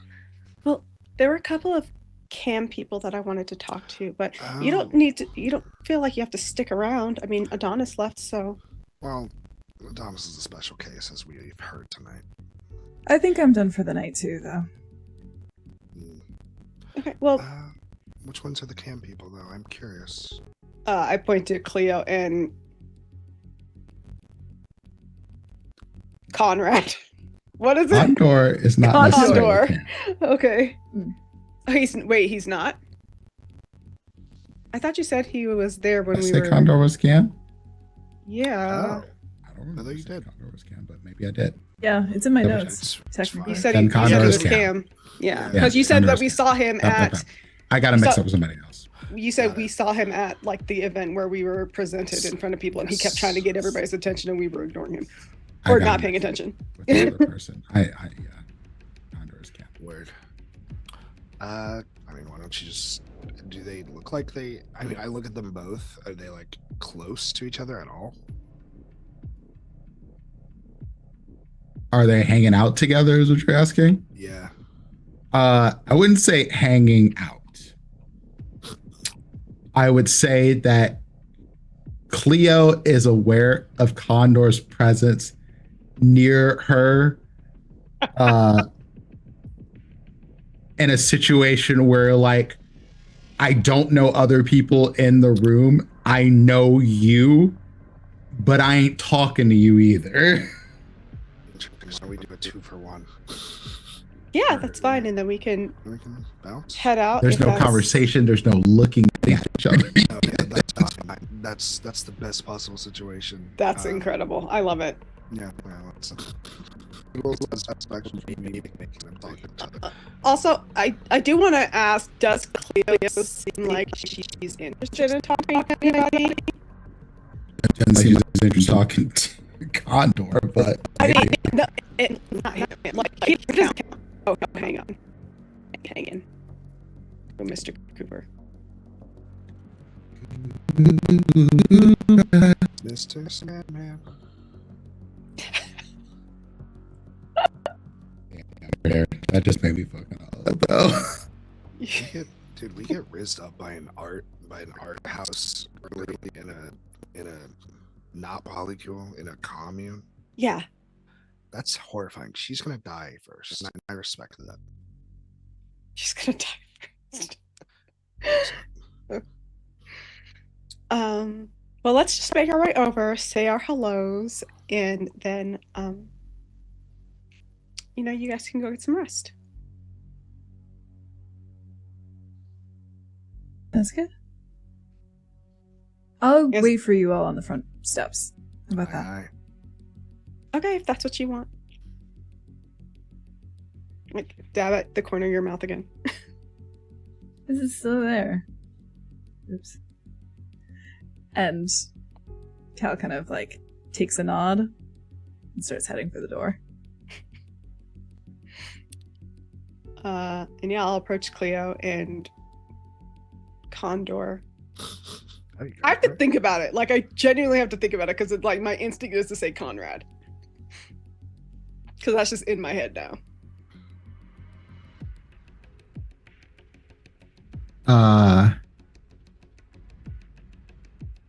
Well, There were a couple of cam people that I wanted to talk to, but you Oh. don't need to. You don't feel like you have to stick around. I mean, Adonis left, so Well, Thomas is a special case, as we've heard tonight. I think I'm done for the night too, though. Mm. okay. Well, Which ones are the cam people, though? I'm curious. I point to Cleo and Conrad. What is it? Condor is not Condor. necessarily camp. Okay. Hmm. Oh, he's not. I thought you said he was there when Did I we say were. Condor was camp? Yeah. I don't remember I thought if you I said did. Condor was camp, but maybe I did. Yeah, it's in my Double notes. It's Technically. He fine. said Then he said Condor it is was Cam. Cam. Yeah, Yeah. because you said Condor that is we Cam. saw him at. I got to mix up with somebody else. You said Got we it. saw him at like the event where we were presented in front of people, and he kept trying to get everybody's attention, and we were ignoring him I or got not it paying mixed up attention. with the other person. Yeah. Condor is camp. Word. I mean, why don't you just? Do they look like they? I mean, I look at them both. Are they like close to each other at all? Are they hanging out together? Is what you're asking? Yeah. I wouldn't say hanging out. I would say that Cleo is aware of Condor's presence near her in a situation where, like, I don't know other people in the room. I know you, but I ain't talking to you either. So we do a 2-for-1. Yeah, that's fine, and then we can We can bounce. head out. There's if no that's- conversation. There's no looking at each other. Oh, yeah, that's fine. That's the best possible situation. That's incredible. I love it. Yeah. Well, it's rules of satisfaction for me and talking to each other. Also, I do want to ask: does Cleo seem like she's interested in talking to anybody? Doesn't seem as interested in talking to Condor, but I mean, maybe. no, not him. Like, he doesn't count. Oh, hang on. Hang in. Oh, Mr. Cooper. Mr. Sandman. That just made me fucking up, though. We get rizzed up by an art house early in a not polycule in a commune. Yeah. That's horrifying. She's gonna die first. And I respect that. She's gonna die first. Well, let's just make our way over, say our hellos, and then you guys can go get some rest. That's good. I'll Yes. wait for you all on the front steps. How about that? Aye. Okay, if that's what you want. Like, dab at the corner of your mouth again. This is still there. Oops. And Cal kind of like takes a nod and starts heading for the door. And yeah, I'll approach Cleo and Condor. I have to think about it. Like, I genuinely have to think about it because it's like my instinct is to say Conrad. Because that's just in my head now.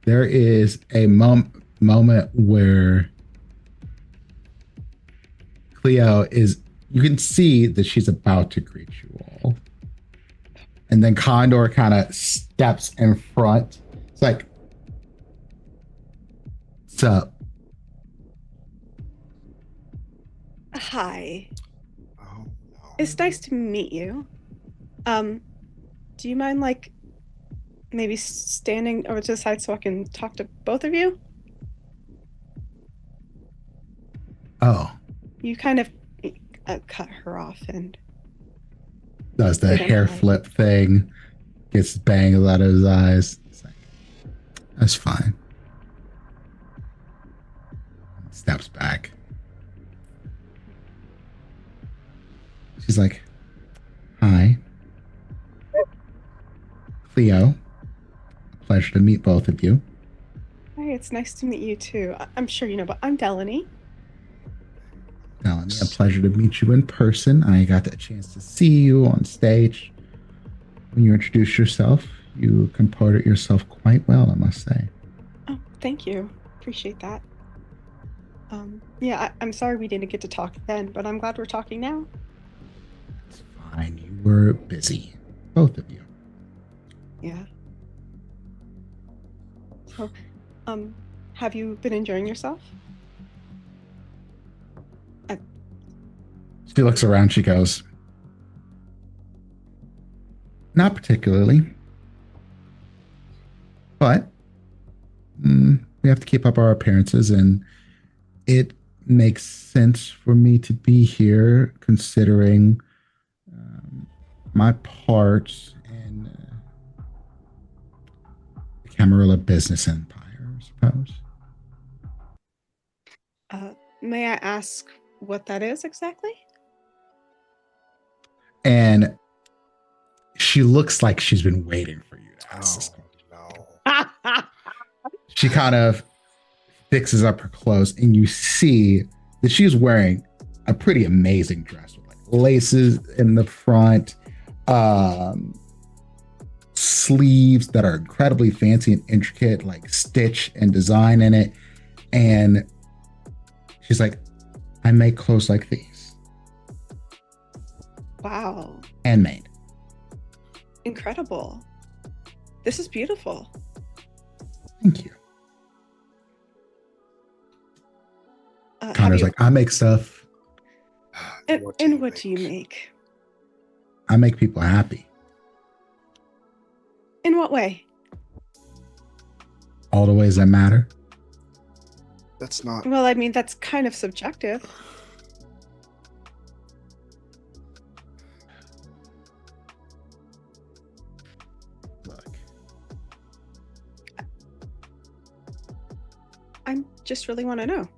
There is a moment where Cleo is, you can see that she's about to greet you all. And then Condor kind of steps in front. It's like, what's up? Hi. Oh no. It's nice to meet you. Do you mind, like, maybe standing over to the side so I can talk to both of you? Oh, You kind of cut her off, and does the Okay. hair flip thing, gets bangs out of his eyes. It's like, that's fine. Steps back. She's like, hi. Cleo. Pleasure to meet both of you. hey, it's nice to meet you too. I'm sure you know, but I'm Delaney. Melanie. A pleasure to meet you in person. I got the chance to see you on stage. When you introduced yourself, you comported yourself quite well, I must say. Oh, thank you. Appreciate that. Yeah, I'm sorry we didn't get to talk then, but I'm glad we're talking now. It's fine. You were busy. Both of you. Yeah. So, have you been enjoying yourself? She looks around. She goes, not particularly. But we have to keep up our appearances, and it makes sense for me to be here considering my part in the Camarilla business empire, I suppose. May I ask what that is exactly? And she looks like she's been waiting for you to ask this question. No. She kind of fixes up her clothes, and you see that she's wearing a pretty amazing dress with like laces in the front, sleeves that are incredibly fancy and intricate, like stitch and design in it. And she's like, I make clothes like these. Wow. Handmade. Incredible. This is beautiful. Thank you. Connor's like, I make stuff. And what do you make? I make people happy. In what way? All the ways that matter. That's not. Well, I mean, that's kind of subjective. Look, I just really want to know.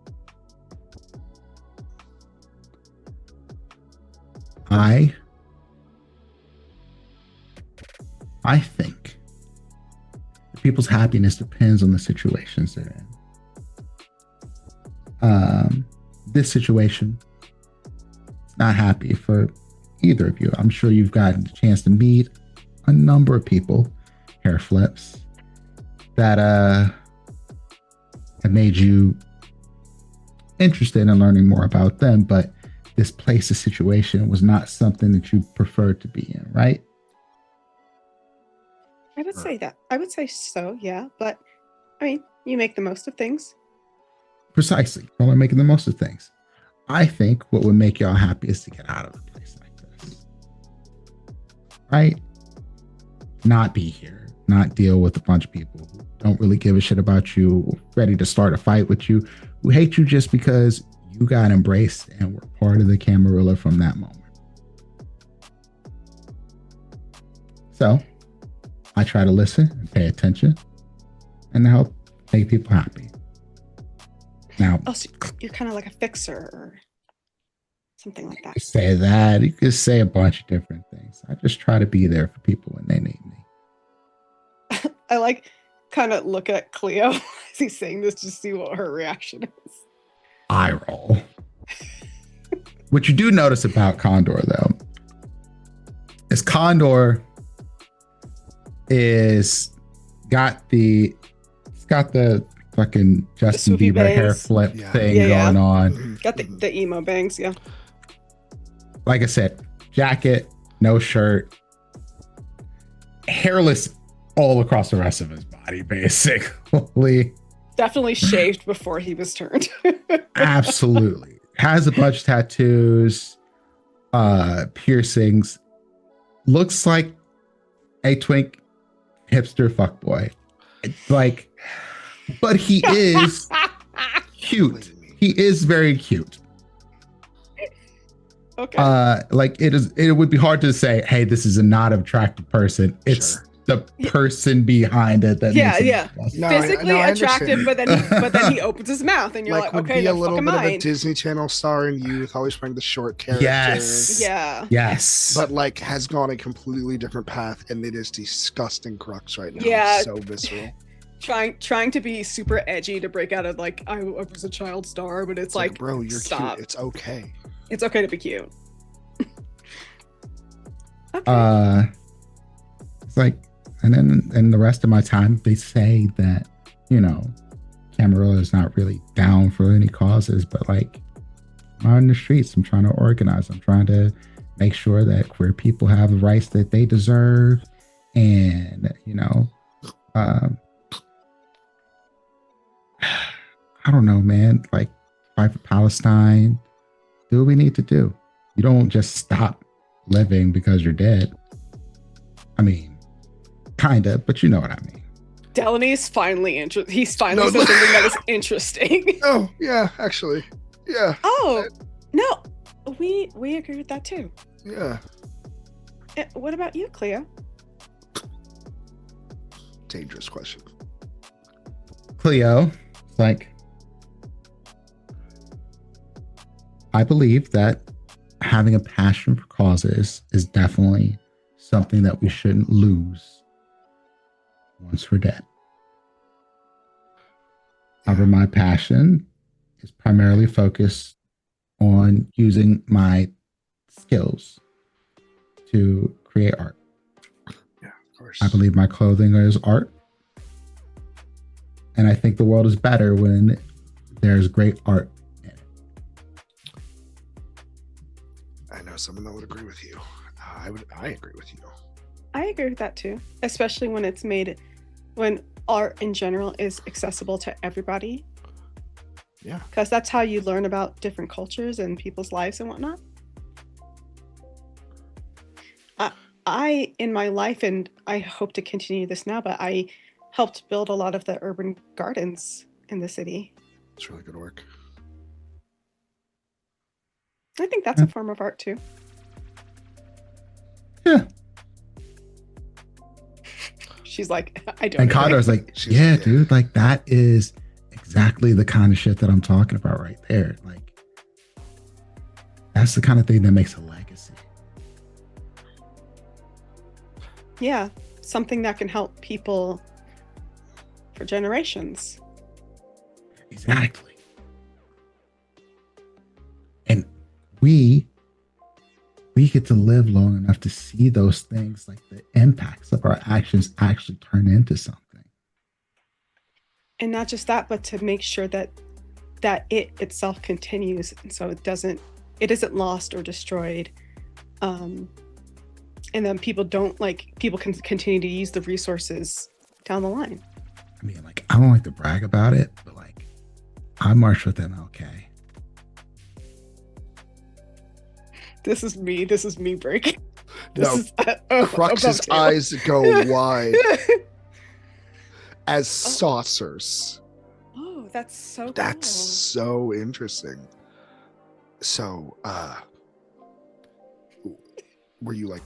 I think that people's happiness depends on the situations they're in. This situation, not happy for either of you. I'm sure you've gotten a chance to meet a number of people, hair flips, that have made you interested in learning more about them, but this place, this situation was not something that you preferred to be in, right? I would say that. I would say so, yeah. But, I mean, you make the most of things. Precisely. Y'all are making the most of things. I think what would make y'all happy is to get out of a place like this. Right? Not be here. Not deal with a bunch of people who don't really give a shit about you, ready to start a fight with you, who hate you just because you got embraced and were part of the Camarilla from that moment. So, I try to listen and pay attention and help make people happy. Now, Oh, so you're kind of like a fixer or something like that. you could say that. You could say a bunch of different things. I just try to be there for people when they need me. I like kind of look at Cleo as he's saying this to see what her reaction is. Eye roll. What you do notice about Condor, though, is Condor got the fucking Justin swoopy Bieber hair bangs. flip Yeah. thing Yeah. going on. Got the emo bangs, yeah. Like I said, jacket, no shirt, hairless all across the rest of his body, basically. Definitely shaved before he was turned. Absolutely. Has a bunch of tattoos, piercings. Looks like a twink hipster fuckboy. Like, but he is cute. He is very cute. Okay. Like it would be hard to say, hey, this is a not attractive person. It's Sure. the person behind it that Yeah, makes it yeah. disgusting. No, Physically I attractive, understand. but then he opens his mouth and you're like, would okay, be a no, little fucking bit of a mind. Disney Channel star in youth, always playing the short character. Yes. Yeah. Yes. But like has gone a completely different path, and it is disgusting crux right now. Yeah. It's so visceral. Trying to be super edgy to break out of like I was a child star, but it's like bro, you're stop. cute. It's okay. It's okay to be cute. Okay. It's like, and then in the rest of my time, they say that, you know, Camarilla is not really down for any causes, but like, I'm out in the streets. I'm trying to organize. I'm trying to make sure that queer people have the rights that they deserve. And, you know, I don't know, man, like fight for Palestine, do what we need to do. You don't just stop living because you're dead. I mean, kind of, but you know what I mean. Delaney's finally interested. He's finally said something that is interesting. Oh, yeah, actually. Yeah. Oh, no. We agree with that too. Yeah. What about you, Cleo? Dangerous question. Cleo, it's like, I believe that having a passion for causes is definitely something that we shouldn't lose once we're dead. However, my passion is primarily focused on using my skills to create art. Yeah, of course. I believe my clothing is art. And I think the world is better when there's great art in it. I know someone that would agree with you. I agree with you. I agree with that too, especially when it's made, when art in general is accessible to everybody. Yeah. Because that's how you learn about different cultures and people's lives and whatnot. I, in my life, and I hope to continue this now, but I helped build a lot of the urban gardens in the city. It's really good work. I think that's a form of art too. Yeah. She's like, I don't And know. Connor's like, yeah, dude, like that is exactly the kind of shit that I'm talking about right there. Like, that's the kind of thing that makes a legacy. Yeah, something that can help people for generations. Exactly. And we get to live long enough to see those things, like the impacts of our actions actually turn into something. And not just that, but to make sure that it itself continues, and so it isn't lost or destroyed. And then people can continue to use the resources down the line. I mean, like, I don't like to brag about it, but like, I marched with MLK. This is me breaking. Crux's eyes go wide as saucers. Oh, that's so That's cool. so interesting. So, were you like,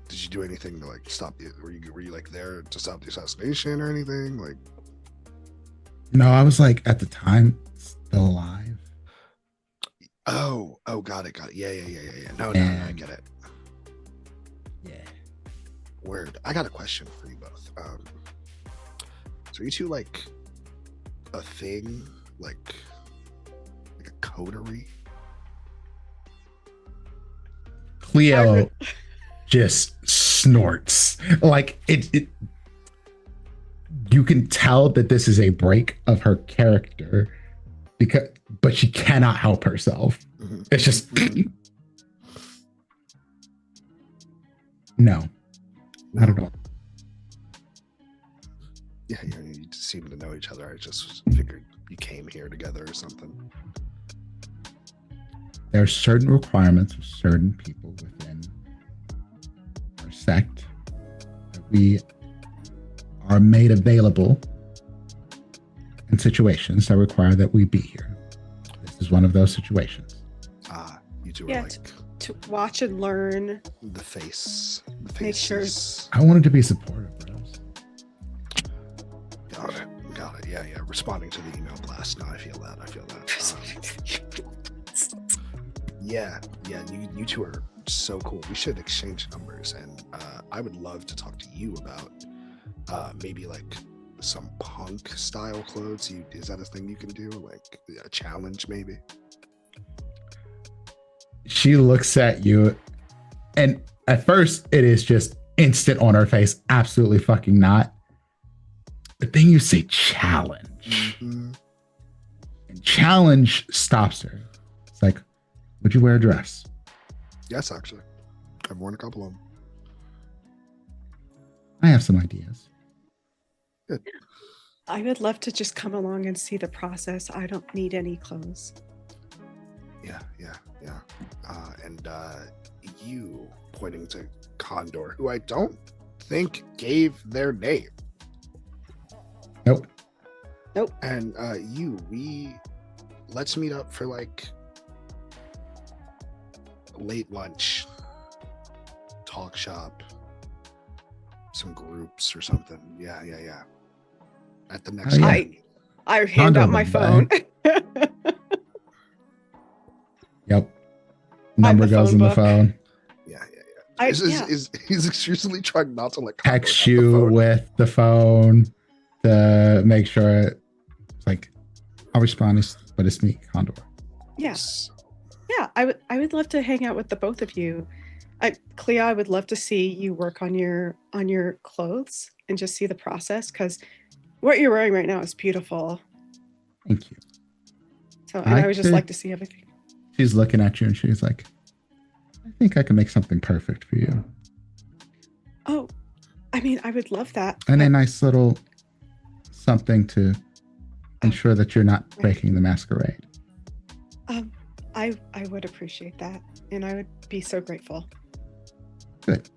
did you do anything to like stop the, were you like there to stop the assassination or anything? Like, No, I was like at the time still alive. oh, got it. Yeah. No, I get it. Yeah. Word. I got a question for you both. So are you two like a thing, like a coterie? Cleo just snorts. Like it you can tell that this is a break of her character but she cannot help herself. Mm-hmm. It's just no. Not at all. Yeah, you seem to know each other. I just figured you came here together or something. There are certain requirements of certain people within our sect that we are made available in situations that require that we be here. This is one of those situations. You two Yeah, are like to watch and learn. the face. Make sure. I wanted to be supportive, Rose. Got it. Yeah. Responding to the email blast. No, I feel that. Yeah. You two are so cool. We should exchange numbers, and I would love to talk to you about maybe like some punk style clothes. Is that a thing you can do? Like a challenge, maybe? she looks at you, and at first it is just instant on her face. Absolutely fucking not. But then you say challenge. Mhm. And challenge stops her. It's like, would you wear a dress? Yes, actually. I've worn a couple of them. I have some ideas. I would love to just come along and see the process. I don't need any clothes. Yeah. And you, pointing to Condor, who I don't think gave their name. Nope. And let's meet up for like late lunch, talk shop, some groups or something. Yeah. At the next Oh, yeah. one. I hand Condor out my would phone. Yep. Number the goes phone in the book. phone. Yeah. I, He's usually trying not to let Condor Text have the you phone. with the phone to make sure it's like, I'll respond, but it's me, Condor. Yes. Yeah, I would love to hang out with the both of you. Clea, I would love to see you work on your clothes and just see the process, because what you're wearing right now is beautiful. Thank you. So, and I would just could- like to see everything. She's looking at you and she's like, I think I can make something perfect for you. Oh, I mean, I would love that. And a but- nice little something to ensure that you're not breaking the masquerade. I would appreciate that, and I would be so grateful. Good.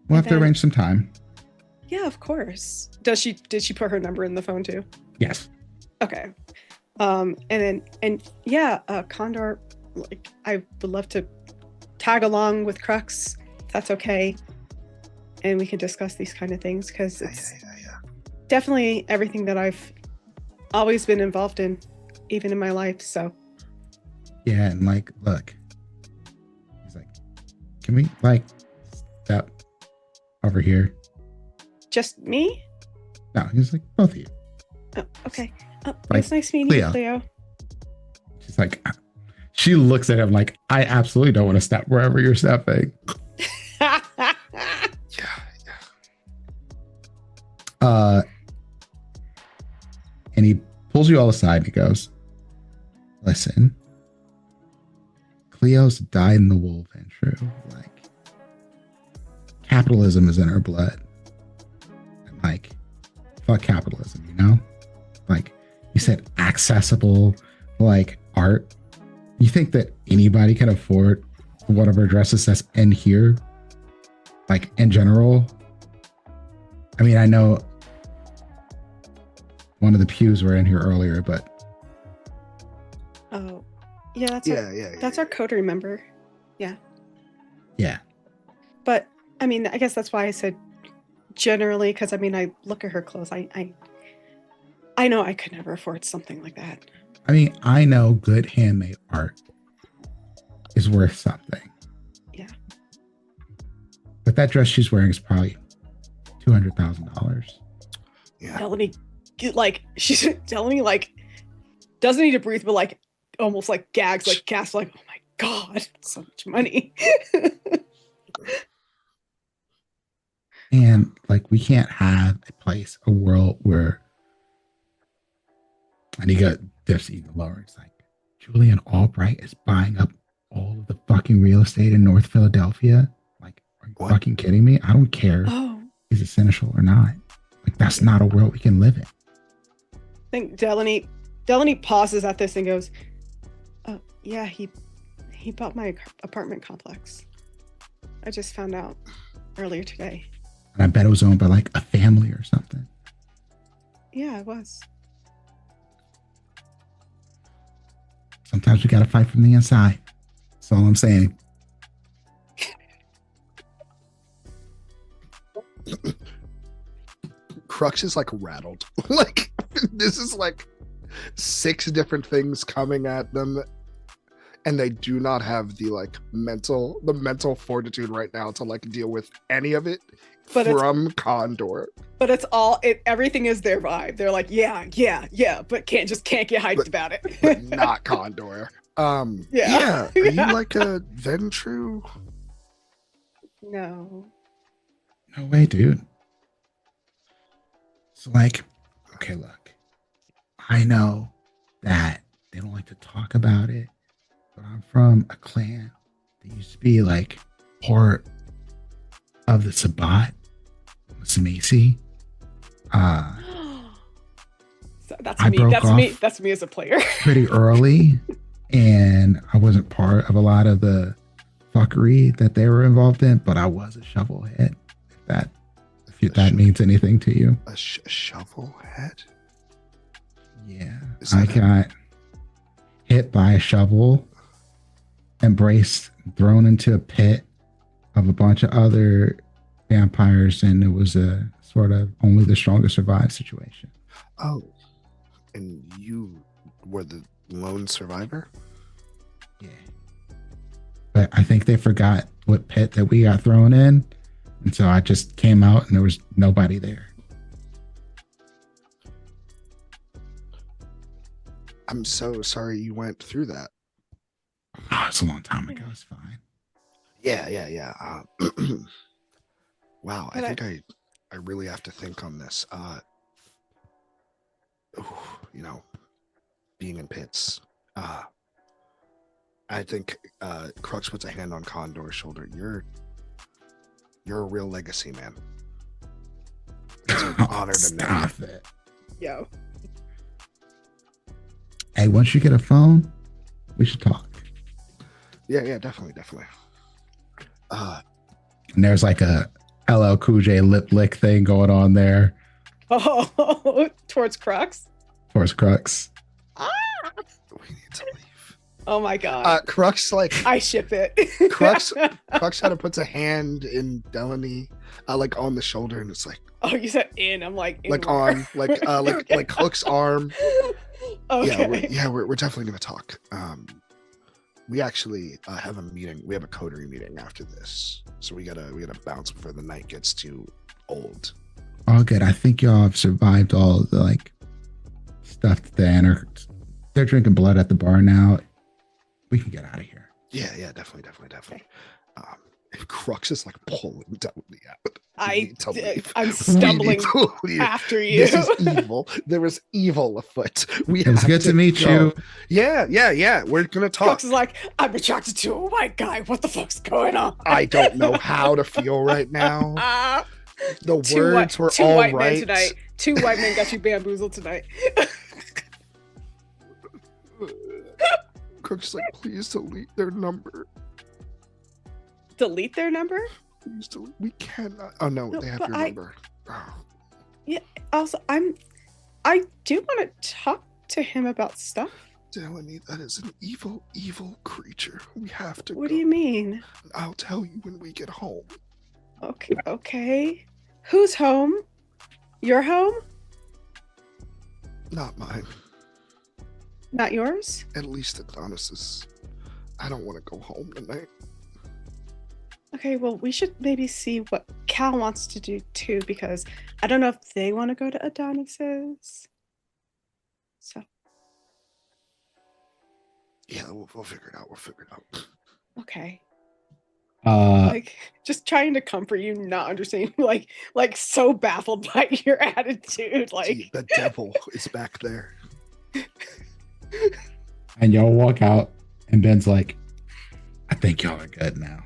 We'll have to then- arrange some time. Yeah, of course. Did she put her number in the phone too? Yes. Okay. Condor, like, I would love to tag along with Crux, if that's okay. And we can discuss these kind of things, because it's definitely everything that I've always been involved in, even in my life. So Yeah, and like, look. He's like, can we like step over here? just me? No, he's like, both of you. Oh, okay. Like, It's nice meeting you, Cleo. Cleo. She's like, she looks at him like, I absolutely don't want to step wherever you're stepping. Yeah. And he pulls you all aside and he goes, listen, Cleo's died in the wool, and true. Like, capitalism is in her blood. And like, fuck capitalism, you know? Like, you said accessible, like, art. You think that anybody can afford one of her dresses that's in here? Like, in general? I mean, I know one of the pews were in here earlier, but Oh, yeah, that's our coterie member. yeah. But I mean, I guess that's why I said generally, because I mean, I look at her clothes. I know I could never afford something like that. I mean, I know good handmade art is worth something. Yeah. But that dress she's wearing is probably $200,000. Yeah. Melanie, like, she's telling me, like, doesn't need to breathe, but like almost like gags, like gasps, like, oh my God, so much money. And like, we can't have a world where, and he got dips even lower. It's like, Julian Albright is buying up all of the fucking real estate in North Philadelphia. Like, are you What? fucking kidding me? I don't care Oh, is it cynical or not. Like, that's not a world we can live in. I think Delaney pauses at this and goes, oh yeah, he bought my apartment complex. I just found out earlier today. And I bet it was owned by like a family or something. Yeah, it was. Sometimes we got to fight from the inside. That's all I'm saying. Crux is like rattled. Like, this is like 6 different things coming at them, and they do not have the mental fortitude right now to like deal with any of it But it's- from Condor. But everything is their vibe. They're like, yeah, but can't get hyped about it. But not Condor. Yeah. Are you like a Ventru? No. No way, dude. So, like, okay, look, I know that they don't like to talk about it, but I'm from a clan that used to be like part of the Sabbat, Macy. So that's I me. broke That's me. off That's me as a player. pretty early, and I wasn't part of a lot of the fuckery that they were involved in, but I was a shovelhead. If that means anything to you. A shovel head? Yeah. Is I that got hit by a shovel, embraced, thrown into a pit of a bunch of other vampires, and it was a sort of only the strongest survive situation. Oh, and you were the lone survivor? Yeah. But I think they forgot what pit that we got thrown in. And so I just came out and there was nobody there. I'm so sorry you went through that. Oh, it's a long time ago. It's fine. Yeah. Wow, I But think I really have to think on this. You know, being in pits. I think Crux puts a hand on Condor's shoulder. You're a real legacy, man. It's an honor to know you. Stop it. Yo. Hey, once you get a phone, we should talk. Yeah, definitely. And there's like a LL Cool J lip lick thing going on there Oh, towards Crux. towards Crux. We need to leave. Oh my god. Crux I ship it. Crux kind of puts a hand in Delaney, like on the shoulder, and it's like, Oh, you said in. I'm like, in like where? on, like Hook's arm. Okay. We're definitely gonna talk. We actually have a meeting. We have a coterie meeting after this, so we gotta bounce before the night gets too old. All good. I think y'all have survived all the like stuff that they're drinking blood at the bar now. We can get out of here. Yeah, definitely. And Crux is like pulling Delaney out. I'm stumbling leave. after you. This is evil. There is evil afoot. It was good to meet you. Yeah. We're gonna talk. Crux is like, I'm attracted to a white guy. What the fuck's going on? I don't know how to feel right now. The words were two all white right. men tonight. Two white men got you bamboozled tonight. Crux is like, please delete their number. Delete their number? Please delete. We cannot. Oh no, No, they have but your number. Oh. Yeah. Also, I do want to talk to him about stuff. Delaney, that is an evil, evil creature. We have to. What go. do you mean? I'll tell you when we get home. Okay. Who's home? Your home? Not mine. Not yours? At least Adonis's. I don't want to go home tonight. Okay, well, we should maybe see what Cal wants to do too, because I don't know if they want to go to Adonis's. So, Yeah, we'll figure it out. We'll figure it out. okay. Uh, Like, just trying to comfort you, not understanding, like so baffled by your attitude. Like, See, the devil is back there. and y'all walk out, and Ben's like, I think y'all are good now.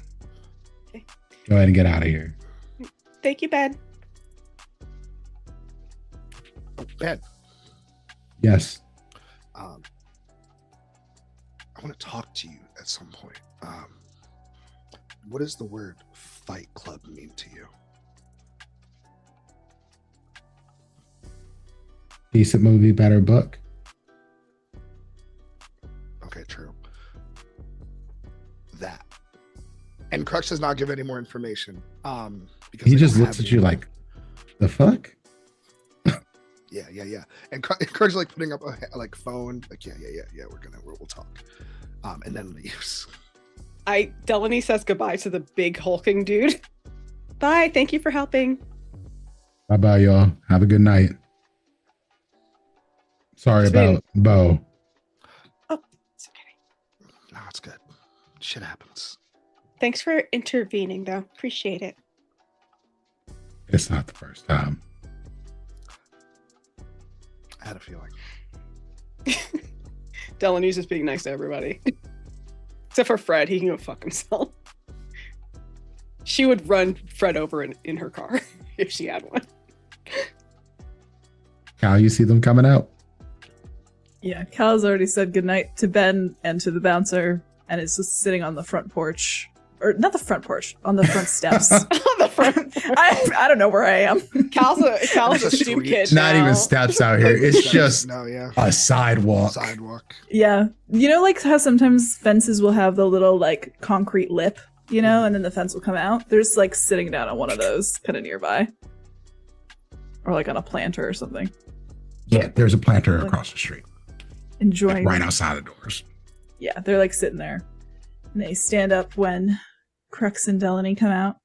Okay. Go ahead and get out of here. thank you, Ben. Oh, Ben. Yes. I want to talk to you at some point. What does the word Fight Club mean to you? Decent movie, better book. Okay, true. That. And Crux does not give any more information. Because He they just don't looks have at you any- like, the fuck? Yeah. And Crux is like putting up a like phone. Like, yeah. We'll talk. And then leaves. Delaney says goodbye to the big hulking dude. Bye. Thank you for helping. Bye bye, y'all. Have a good night. Sorry It's been- about Bo. Oh, it's okay. Shit happens. Thanks for intervening, though. Appreciate it. It's not the first time. I had a feeling. Delaney's just being nice to everybody. Except for Fred, he can go fuck himself. She would run Fred over in her car if she had one. Cal, you see them coming out. Yeah, Cal's already said goodnight to Ben and to the bouncer, and is just sitting on the front porch. Or not the front porch, on the front steps. On the front. I don't know where I am. Cal's a It's a stoop street. kid. Not now. even steps out here. It's just No, yeah. a sidewalk. Sidewalk. Yeah. You know, like how sometimes fences will have the little, like, concrete lip, you know, and then the fence will come out? They're just, like, sitting down on one of those kind of nearby. Or, like, on a planter or something. Yeah, there's a planter across the street. Enjoying Right outside the doors. Yeah, they're, like, sitting there. And they stand up when Crux and Delaney come out.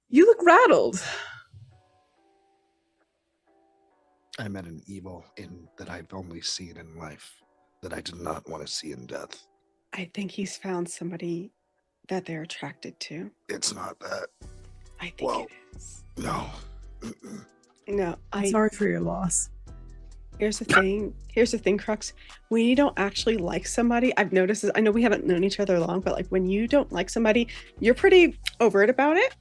You look rattled. I met an evil in that I've only seen in life that I did not want to see in death. I think he's found somebody that they're attracted to. It's not that. I think Whoa. it is. No. Mm-mm. No, I'm sorry for your loss. Here's the thing, Crux. When you don't actually like somebody, I've noticed this. I know we haven't known each other long, but like when you don't like somebody, you're pretty overt about it.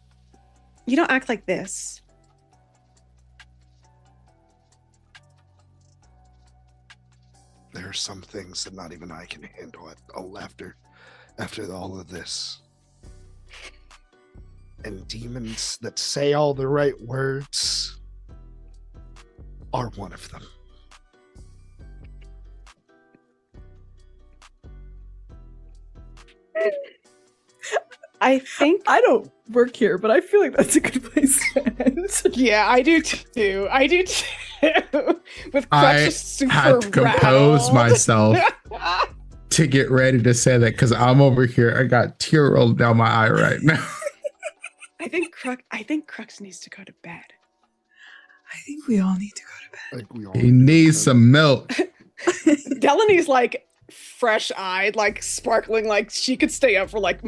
You don't act like this. There are some things that not even I can handle after all of this. And demons that say all the right words are one of them. I think I don't work here, but I feel like that's a good place to end. yeah, I do too. With Crux I just super had to compose rattled. myself to get ready to say that because I'm over here. I got tear rolling down my eye right now. I think Crux needs to go to bed. I think we all need to go to bed. I think we all He needs some milk. Delaney's like fresh-eyed, like sparkling, like she could stay up for like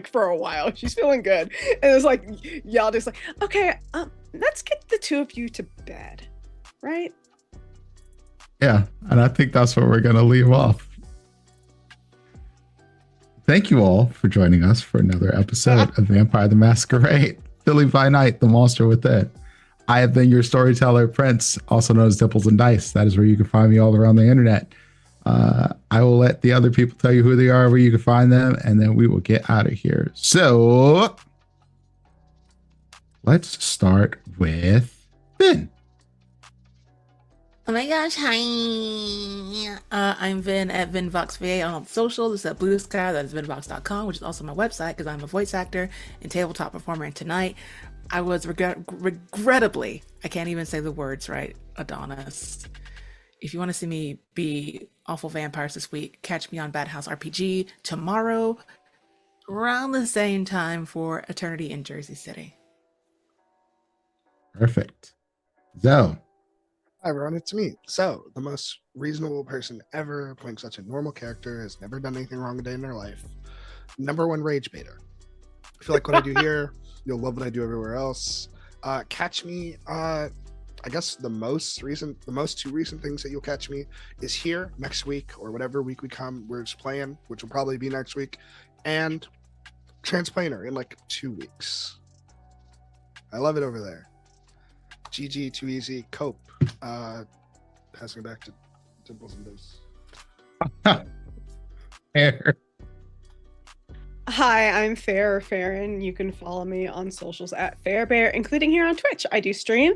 for a while. She's feeling good. And it's like y'all just like, okay, let's get the two of you to bed. Right? Yeah, and I think that's where we're going to leave off. Thank you all for joining us for another episode of Vampire the Masquerade, Philly by Night, the Monster Within. I have been your storyteller, Prince, also known as Dimples and Dice. That is where you can find me all around the internet. I will let the other people tell you who they are, where you can find them, and then we will get out of here. So let's start with Vin. Oh my gosh, hi. I'm Vin at VinVoxVA on social. This is at Blue Sky. That is VinVox.com, which is also my website because I'm a voice actor and tabletop performer. And tonight, I was regrettably, I can't even say the words right, Adonis. If you want to see me be awful vampires this week, catch me on Bad House RPG tomorrow around the same time for Eternity in Jersey City. Perfect. Zoe. Hi, everyone, it's me. So, the most reasonable person ever playing such a normal character, has never done anything wrong a day in their life. #1 rage baiter. I feel like what I do here, you'll love what I do everywhere else. Catch me, I guess the most two recent things that you'll catch me is here next week or whatever week we're just playing, which will probably be next week, and Transplaner in like 2 weeks. I love it over there. GG, too easy, cope. Passing it back to Dimples and Dice. Hair. Hi, I'm Fair Farron. You can follow me on socials at Fairbear, including here on Twitch. I do stream.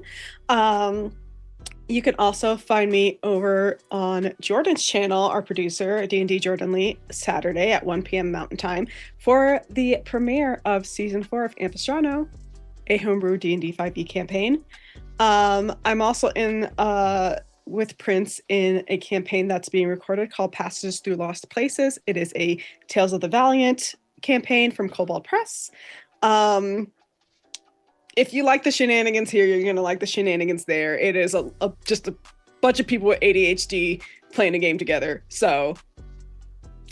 You can also find me over on Jordan's channel, our producer, D&D Jordan Lee, Saturday at 1 p.m. Mountain Time for the premiere of Season 4 of Ampistrano, a homebrew D&D 5e campaign. I'm also in with Prince in a campaign that's being recorded called Passages Through Lost Places. It is a Tales of the Valiant campaign from Cobalt Press. If you like the shenanigans here, you're gonna like the shenanigans there. It is just a bunch of people with ADHD playing a game together. So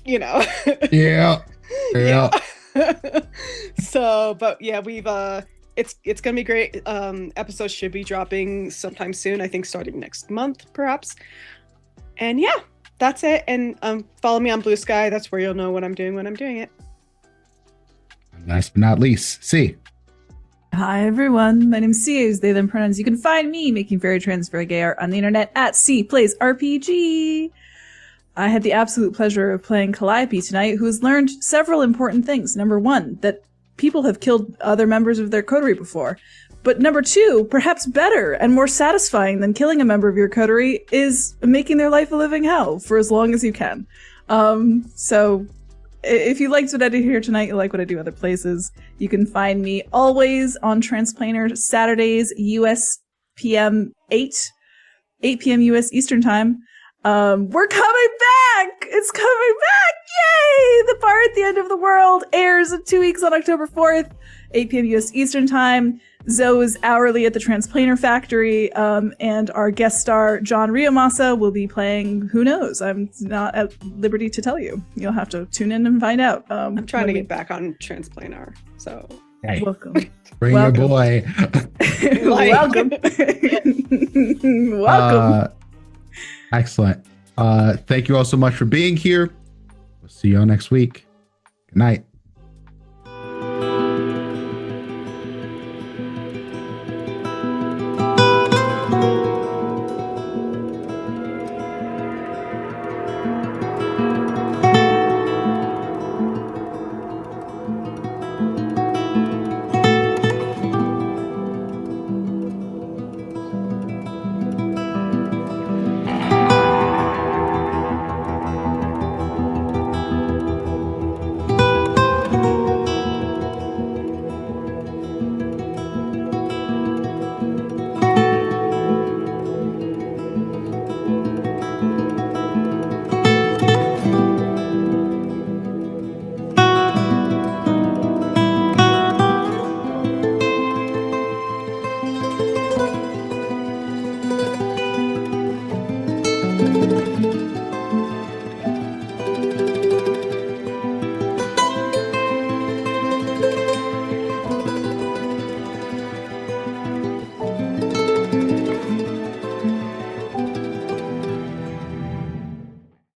you know. Yeah. Yeah. So, but yeah, we've it's gonna be great. Episodes should be dropping sometime soon. I think starting next month, perhaps. And yeah, that's it. And follow me on Blue Sky. That's where you'll know what I'm doing when I'm doing it. Last but not least, C. Hi everyone, my name's C, they them pronouns. You can find me making very trans, very gay art on the internet at C Plays RPG. I had the absolute pleasure of playing Calliope tonight, who has learned several important things. Number one, that people have killed other members of their coterie before. But number two, perhaps better and more satisfying than killing a member of your coterie is making their life a living hell for as long as you can. So if you liked what I did here tonight, you like what I do other places, you can find me always on Transplaner Saturdays, US PM 8 p.m. US Eastern Time. We're coming back! It's coming back! Yay! The Bar at the End of the World airs in 2 weeks on October 4th, 8 p.m. US Eastern Time. Zoe is hourly at the Transplaner Factory, and our guest star, John Riomasa, will be playing Who Knows? I'm not at liberty to tell you. You'll have to tune in and find out. I'm trying to get back on Transplanar, so... Hey, Welcome. bring Welcome. your boy. Welcome. Welcome. Excellent. Thank you all so much for being here. We'll see you all next week. Good night.